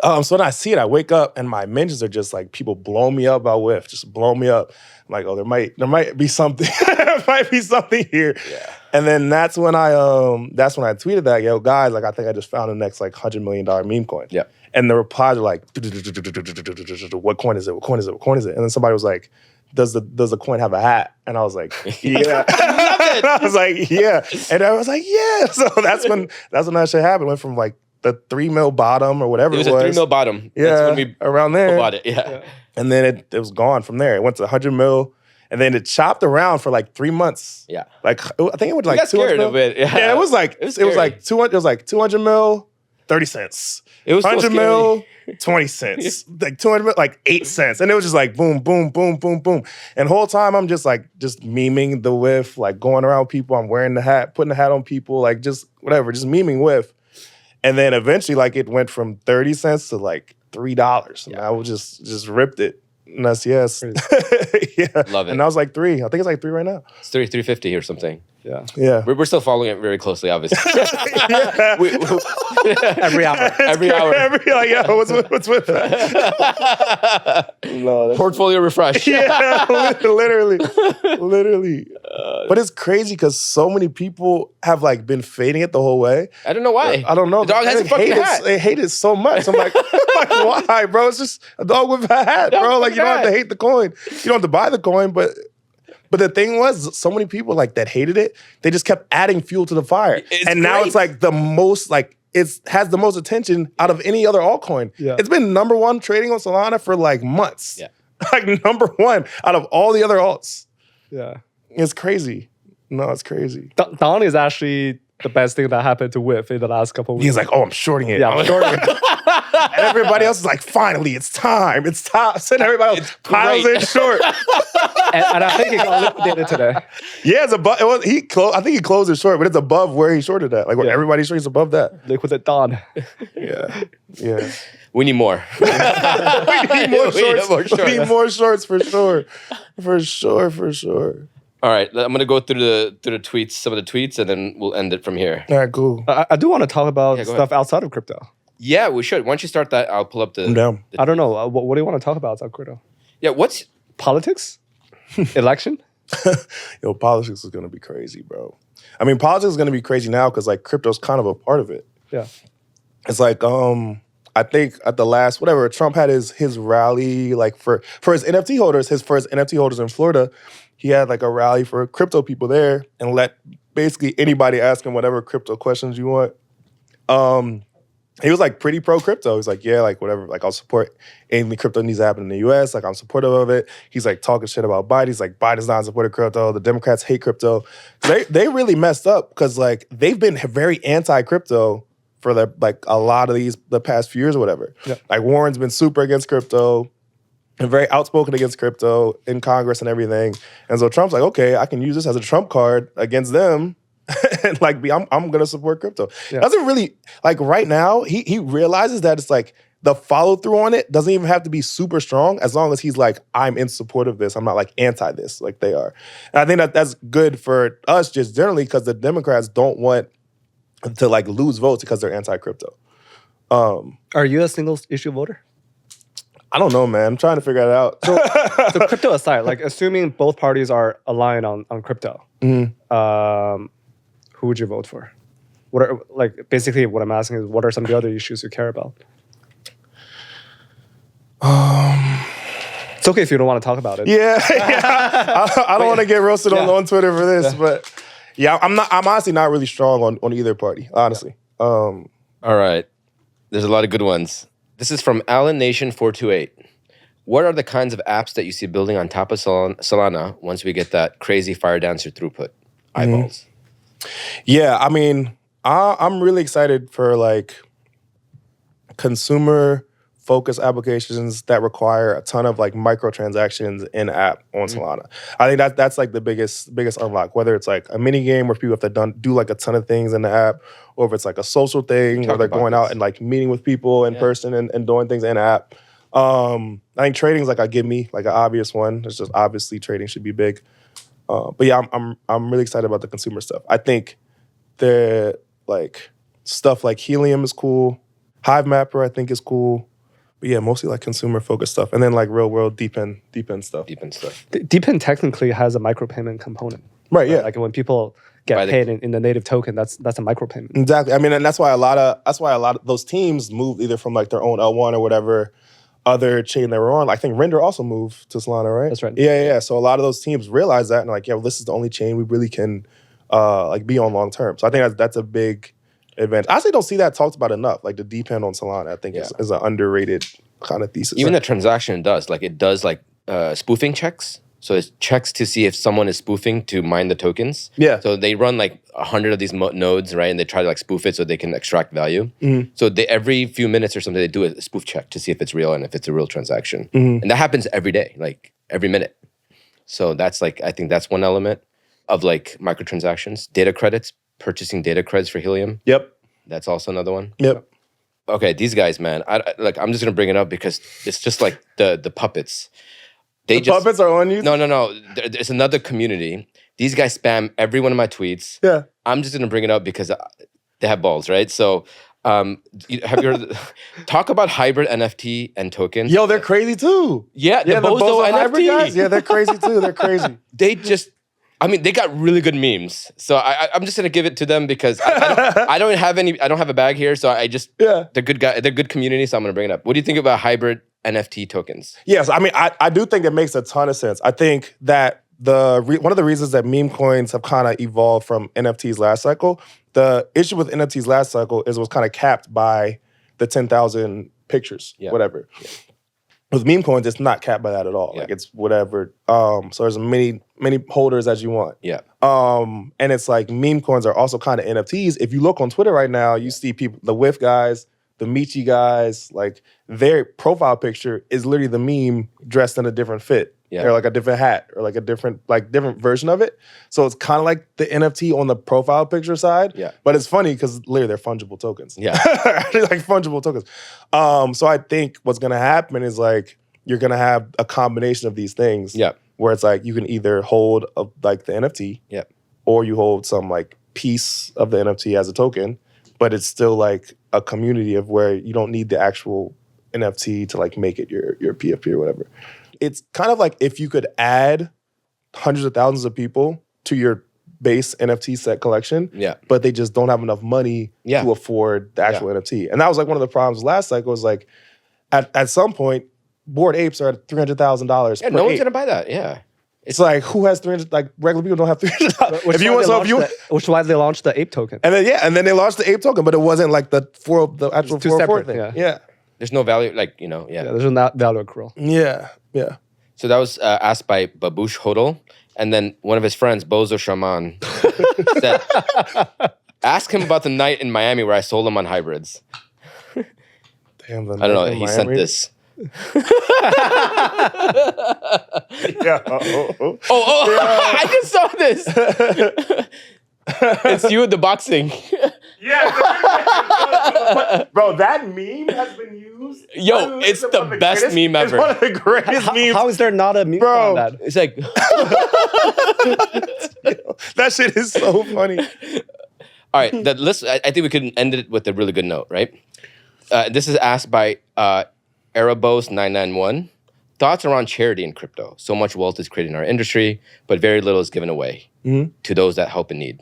[SPEAKER 2] So when I see it, I wake up and my mentions are just like people blowing me up about Whiff, just blowing me up. I'm like, oh, there might be something. There might be something here. Yeah. And then that's when I tweeted that, yo, guys, like I think I just found the next like $100 million meme coin.
[SPEAKER 3] Yeah.
[SPEAKER 2] And the replies are like, what coin is it? What coin is it? What coin is it? And then somebody was like, does the coin have a hat? And I was like, yeah. And I was like, yeah. And I was like, yeah. So that's when that shit happened. It went from like the 3 mil bottom or whatever it was.
[SPEAKER 3] It was a 3 mil bottom.
[SPEAKER 2] Yeah,
[SPEAKER 3] that's when we
[SPEAKER 2] around there.
[SPEAKER 3] bought it. Yeah.
[SPEAKER 2] And then it was gone from there. It went to 100 mil. And then it chopped around for like 3 months.
[SPEAKER 3] Yeah.
[SPEAKER 2] Like I think it went to like 200 mil.
[SPEAKER 3] A bit. Yeah.
[SPEAKER 2] It was like 200 mil, 30 cents.
[SPEAKER 3] It was
[SPEAKER 2] 100
[SPEAKER 3] so
[SPEAKER 2] mil, 20 cents. Like 200 mil, like 8 cents. And it was just like boom, boom, boom, boom, boom. And the whole time I'm just memeing the Whiff, like going around people. I'm wearing the hat, putting the hat on people, like just whatever, just memeing Whiff. And then eventually like it went from 30 cents to like $3. And I was just ripped it. And that's yes. Yeah.
[SPEAKER 3] Love it.
[SPEAKER 2] And I was like 3. I think it's like 3 right now.
[SPEAKER 3] It's 350 or something.
[SPEAKER 4] Yeah.
[SPEAKER 2] Yeah.
[SPEAKER 3] We're still following it very closely, obviously.
[SPEAKER 4] Every hour.
[SPEAKER 3] Every hour.
[SPEAKER 2] Like, yo, what's with that? No,
[SPEAKER 3] Portfolio refresh.
[SPEAKER 2] Yeah, literally. But it's crazy because so many people have like been fading it the whole way.
[SPEAKER 3] I don't know why.
[SPEAKER 2] I don't know.
[SPEAKER 3] The dog has a fucking hat.
[SPEAKER 2] They hate it so much. I'm like, why, bro? It's just a dog with a hat, bro. Like, you don't have to hate the coin. You don't have to buy the coin, but the thing was, so many people like that hated it. They just kept adding fuel to the fire, now it's like the most like it has the most attention out of any other altcoin. Yeah. It's been number 1 trading on Solana for like months. Yeah, like number 1 out of all the other alts.
[SPEAKER 4] Yeah,
[SPEAKER 2] it's crazy. No, it's crazy.
[SPEAKER 4] Don is actually the best thing that happened to Whiff in the last couple of weeks.
[SPEAKER 2] He's like, oh, I'm shorting it.
[SPEAKER 4] Yeah, I'm shorting it.
[SPEAKER 2] And everybody else is like, finally, it's time. It's time. Send everybody else piles in short.
[SPEAKER 4] and I think it got liquidated today.
[SPEAKER 2] Yeah, it's above. I think he closed it short, but it's above where he shorted at. Like everybody shorts above that.
[SPEAKER 4] Liquidate Don.
[SPEAKER 2] Yeah.
[SPEAKER 3] We need more.
[SPEAKER 2] We need more shorts. We need more shorts for sure. For sure.
[SPEAKER 3] All right, I'm gonna go through the tweets, some of the tweets, and then we'll end it from here.
[SPEAKER 2] All right, cool.
[SPEAKER 4] I do want to talk about stuff outside of crypto.
[SPEAKER 3] Yeah, we should. Once you start that, I'll pull up the.
[SPEAKER 2] I'm down.
[SPEAKER 4] I don't know. What do you want to talk about outside crypto?
[SPEAKER 3] Yeah, what's
[SPEAKER 4] politics? Election?
[SPEAKER 2] Yo, politics is gonna be crazy, bro. I mean, politics is gonna be crazy now because like crypto's kind of a part of it.
[SPEAKER 4] Yeah.
[SPEAKER 2] It's like I think at the last whatever Trump had his rally like for his NFT holders, in Florida. He had like a rally for crypto people there and let basically anybody ask him whatever crypto questions you want. he was like pretty pro crypto. He's like, yeah, like whatever, like I'll support anything crypto needs to happen in the US. Like I'm supportive of it. He's like talking shit about Biden. He's like, Biden's not supporting crypto. The Democrats hate crypto. They really messed up because like they've been very anti-crypto for like a lot of the past few years or whatever.
[SPEAKER 4] Yeah.
[SPEAKER 2] Like Warren's been super against crypto and very outspoken against crypto in Congress and everything. And so Trump's like, okay, I can use this as a Trump card against them. And like, I'm gonna support crypto.
[SPEAKER 4] Yeah.
[SPEAKER 2] Doesn't really like right now. He realizes that it's like the follow through on it doesn't even have to be super strong as long as he's like, I'm in support of this. I'm not like anti this like they are. And I think that's good for us just generally because the Democrats don't want to like lose votes because they're anti crypto.
[SPEAKER 4] Are you a single issue voter?
[SPEAKER 2] I don't know, man. I'm trying to figure it out.
[SPEAKER 4] So crypto aside, like assuming both parties are aligned on crypto, who would you vote for? What are like basically what I'm asking is what are some of the other issues you care about? It's okay if you don't want to talk about it.
[SPEAKER 2] Yeah. I don't want to get roasted on Twitter for this, but yeah, I'm honestly not really strong on either party, honestly.
[SPEAKER 3] All right. There's a lot of good ones. This is from Alan Nation 428. What are the kinds of apps that you see building on top of Solana once we get that crazy Firedancer throughput? Eyeballs.
[SPEAKER 2] Yeah, I mean, I'm really excited for like consumer focused applications that require a ton of like microtransactions in app on Solana. I think that's like the biggest unlock, whether it's like a mini game where people have to do like a ton of things in the app, or if it's like a social thing where they're going out and like meeting with people in person and doing things in app. I think trading is like a gimme, like an obvious one. It's just obviously trading should be big. But yeah, I'm really excited about the consumer stuff. I think the like stuff like Helium is cool. Hive Mapper I think is cool. But yeah, mostly like consumer focused stuff. And then like real world deep end stuff.
[SPEAKER 4] DeepIn technically has a micropayment component.
[SPEAKER 2] Right, yeah.
[SPEAKER 4] Like when people get paid in the native token, that's a micropayment.
[SPEAKER 2] Exactly. I mean, and that's why a lot of those teams moved either from like their own L1 or whatever other chain they were on. I think Render also moved to Solana, right?
[SPEAKER 4] That's right.
[SPEAKER 2] Yeah. So a lot of those teams realized that and like, yeah, well, this is the only chain we really can like be on long term. So I think that's a big advantage. I actually don't see that talked about enough. Like the depend on Solana, I think is an underrated kind of thesis.
[SPEAKER 3] Even the transaction does spoofing checks. So it checks to see if someone is spoofing to mine the tokens. Yeah. So they run like 100 of these nodes, right? And they try to like spoof it so they can extract value. So every few minutes or something, they do a spoof check to see if it's real and if it's a real transaction. And that happens every day, like every minute. So that's like, I think that's one element of like microtransactions. Data credits, purchasing data credits for Helium.
[SPEAKER 2] Yep.
[SPEAKER 3] That's also another one.
[SPEAKER 2] Yep.
[SPEAKER 3] Okay, these guys, man. I'm just gonna bring it up because it's just like the puppets.
[SPEAKER 2] Puppets are on you?
[SPEAKER 3] No. There's another community. These guys spam every one of my tweets.
[SPEAKER 2] Yeah.
[SPEAKER 3] I'm just gonna bring it up because they have balls, right? So, have you heard? Talk about hybrid NFT and tokens.
[SPEAKER 2] Yo, they're crazy too.
[SPEAKER 3] Yeah, the Bozo
[SPEAKER 2] hybrid
[SPEAKER 3] NFT
[SPEAKER 2] guys. Yeah, they're crazy too. They're crazy.
[SPEAKER 3] They got really good memes. So I'm just gonna give it to them because I don't have a bag here. So they're good guys. They're good community. So I'm gonna bring it up. What do you think about hybrid NFT tokens?
[SPEAKER 2] Yes, I mean I do think it makes a ton of sense. I think that one of the reasons that meme coins have kind of evolved from NFTs last cycle. The issue with NFTs last cycle is it was kind of capped by the 10,000 pictures, whatever. Yeah. With meme coins, it's not capped by that at all. Yeah. Like it's whatever. So there's many holders as you want.
[SPEAKER 3] Yeah.
[SPEAKER 2] And it's like meme coins are also kind of NFTs. If you look on Twitter right now, you see people, the Whiff guys, the Michi guys, like their profile picture is literally the meme dressed in a different fit. Yeah. Or like a different hat or like a different version of it. So it's kind of like the NFT on the profile picture side. Yeah. But it's funny because literally they're fungible tokens. Yeah. They're like fungible tokens. So I think what's gonna happen is like you're gonna have a combination of these things. Yeah. Where it's like you can either hold like the NFT. Yeah. Or you hold some like piece of the NFT as a token, but it's still like a community of where you don't need the actual NFT to like make it your PFP or whatever. It's kind of like if you could add hundreds of thousands of people to your base NFT set collection, but they just don't have enough money to afford the actual NFT. And that was like one of the problems last cycle was like at some point, Bored Apes are at $300,000 per
[SPEAKER 3] no one's
[SPEAKER 2] ape.
[SPEAKER 3] gonna buy that,
[SPEAKER 2] It's like, who has 300? Like, regular people don't have $300.
[SPEAKER 4] Which is why they launched the Ape token.
[SPEAKER 2] And then they launched the Ape token, but it wasn't like the actual
[SPEAKER 4] two
[SPEAKER 2] 404
[SPEAKER 4] separate,
[SPEAKER 2] thing.
[SPEAKER 4] yeah.
[SPEAKER 2] Yeah.
[SPEAKER 3] There's no value, like,
[SPEAKER 4] There's no value accrual.
[SPEAKER 2] Yeah. Yeah.
[SPEAKER 3] So that was asked by Babush Hodel. And then one of his friends, Bozo Shaman, said, ask him about the night in Miami where I sold him on hybrids.
[SPEAKER 2] Damn,
[SPEAKER 3] I don't know. He sent this.
[SPEAKER 2] Yeah.
[SPEAKER 3] I just saw this. It's you at the boxing.
[SPEAKER 2] Yeah. Bro, that meme has been used.
[SPEAKER 3] Yo, it's the best meme ever.
[SPEAKER 2] It's one of the greatest memes.
[SPEAKER 4] How is there not a meme on that?
[SPEAKER 3] It's like,
[SPEAKER 2] that shit is so funny.
[SPEAKER 3] all right, I think we could end it with a really good note, right? This is asked by Erebos991. Thoughts around charity in crypto? So much wealth is created in our industry, but very little is given away to those that help in need.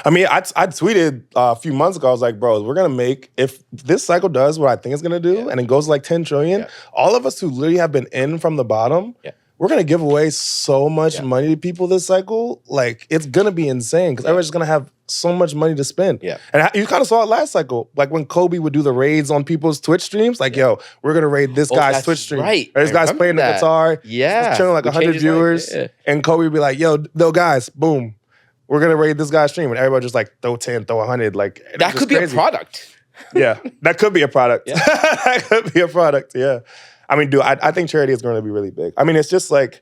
[SPEAKER 2] I mean, I tweeted a few months ago, I was like, bro, we're going to make, if this cycle does what I think it's going to do, and it goes like 10 trillion, all of us who literally have been in from the bottom, we're going to give away so much money to people this cycle. Like, it's going to be insane because everybody's going to have so much money to spend.
[SPEAKER 3] Yeah.
[SPEAKER 2] And you kind of saw it last cycle. Like when Kobe would do the raids on people's Twitch streams, like, yo, we're going to raid this guy's Twitch stream.
[SPEAKER 3] Right.
[SPEAKER 2] Or this guy's playing the guitar.
[SPEAKER 3] Yeah.
[SPEAKER 2] He's chilling like 100 viewers. And Kobe would be like, yo, guys, boom. We're going to raid this guy's stream. And everybody just like throw 10, throw 100. Like,
[SPEAKER 3] that could be a product.
[SPEAKER 2] Yeah. That could be a product.
[SPEAKER 3] Yeah.
[SPEAKER 2] That could be a product. Yeah. I mean, dude, I think charity is going to be really big. I mean, it's just like,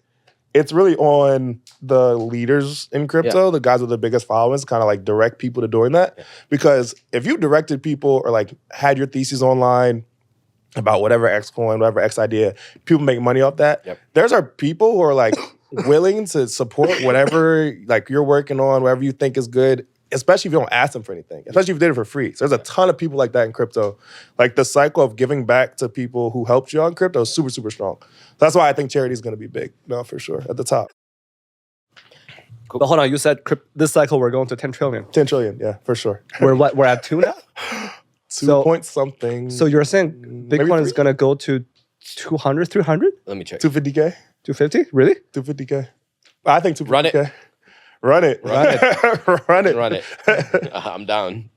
[SPEAKER 2] it's really on the leaders in crypto, the guys with the biggest followers, kind of like direct people to doing that. Yeah. Because if you directed people or like had your thesis online about whatever X coin, whatever X idea, people make money off that. Yep. There's our people who are like willing to support whatever like you're working on, whatever you think is good, especially if you don't ask them for anything, especially if you did it for free. So there's a ton of people like that in crypto. Like the cycle of giving back to people who helped you on crypto is super, super strong. So that's why I think charity is going to be big, no, for sure, at the top.
[SPEAKER 4] Cool. But hold on, you said this cycle we're going to 10 trillion.
[SPEAKER 2] 10 trillion, yeah, for sure.
[SPEAKER 4] We're at 2 now?
[SPEAKER 2] 2 point something.
[SPEAKER 4] So you're saying Bitcoin is going to go to 200, 300?
[SPEAKER 3] Let me check.
[SPEAKER 2] 250K?
[SPEAKER 4] 250? Really?
[SPEAKER 2] 250K. I think 250K.
[SPEAKER 3] Run it.
[SPEAKER 2] Run it.
[SPEAKER 3] Run it.
[SPEAKER 2] Run it.
[SPEAKER 3] Run it. I'm down.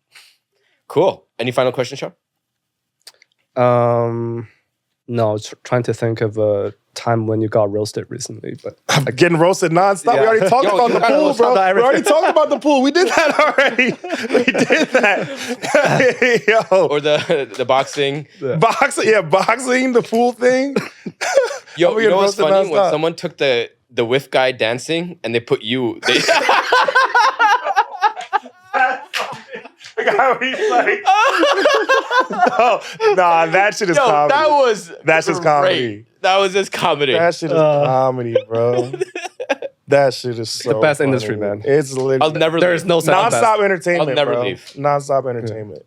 [SPEAKER 3] Cool. Any final questions, Qiao?
[SPEAKER 4] No, I was trying to think of a time when you got roasted recently, but
[SPEAKER 2] I'm getting roasted nonstop. Yeah. We already talked about the pool, bro. We already talked about the pool. We did that already. We did that. Yo.
[SPEAKER 3] Or the boxing.
[SPEAKER 2] Boxing, the pool thing.
[SPEAKER 3] Yo, you know what's funny? When someone took the whiff guy dancing and they put you.
[SPEAKER 2] The guy he's like, nah, that shit is comedy. That's just comedy.
[SPEAKER 3] That was just comedy.
[SPEAKER 2] That shit is comedy, bro. That shit is so
[SPEAKER 4] the best
[SPEAKER 2] funny.
[SPEAKER 4] industry, man.
[SPEAKER 2] It's literally.
[SPEAKER 3] I'll never.
[SPEAKER 4] There's no
[SPEAKER 2] non-stop entertainment.
[SPEAKER 3] I'll never leave.
[SPEAKER 2] Non-stop entertainment.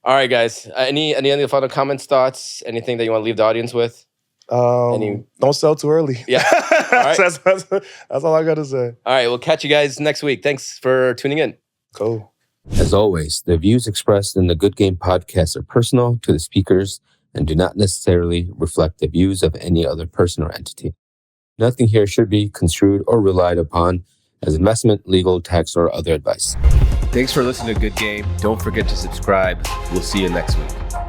[SPEAKER 3] All right, guys. Any other final comments, thoughts, anything that you want to leave the audience with?
[SPEAKER 2] Don't sell too early.
[SPEAKER 3] Yeah. All right.
[SPEAKER 2] that's all I got to say.
[SPEAKER 3] All right. We'll catch you guys next week. Thanks for tuning in.
[SPEAKER 2] Cool.
[SPEAKER 5] As always, the views expressed in the Good Game podcast are personal to the speakers and do not necessarily reflect the views of any other person or entity. Nothing here should be construed or relied upon as investment, legal, tax, or other advice.
[SPEAKER 1] Thanks for listening to Good Game. Don't forget to subscribe. We'll see you next week.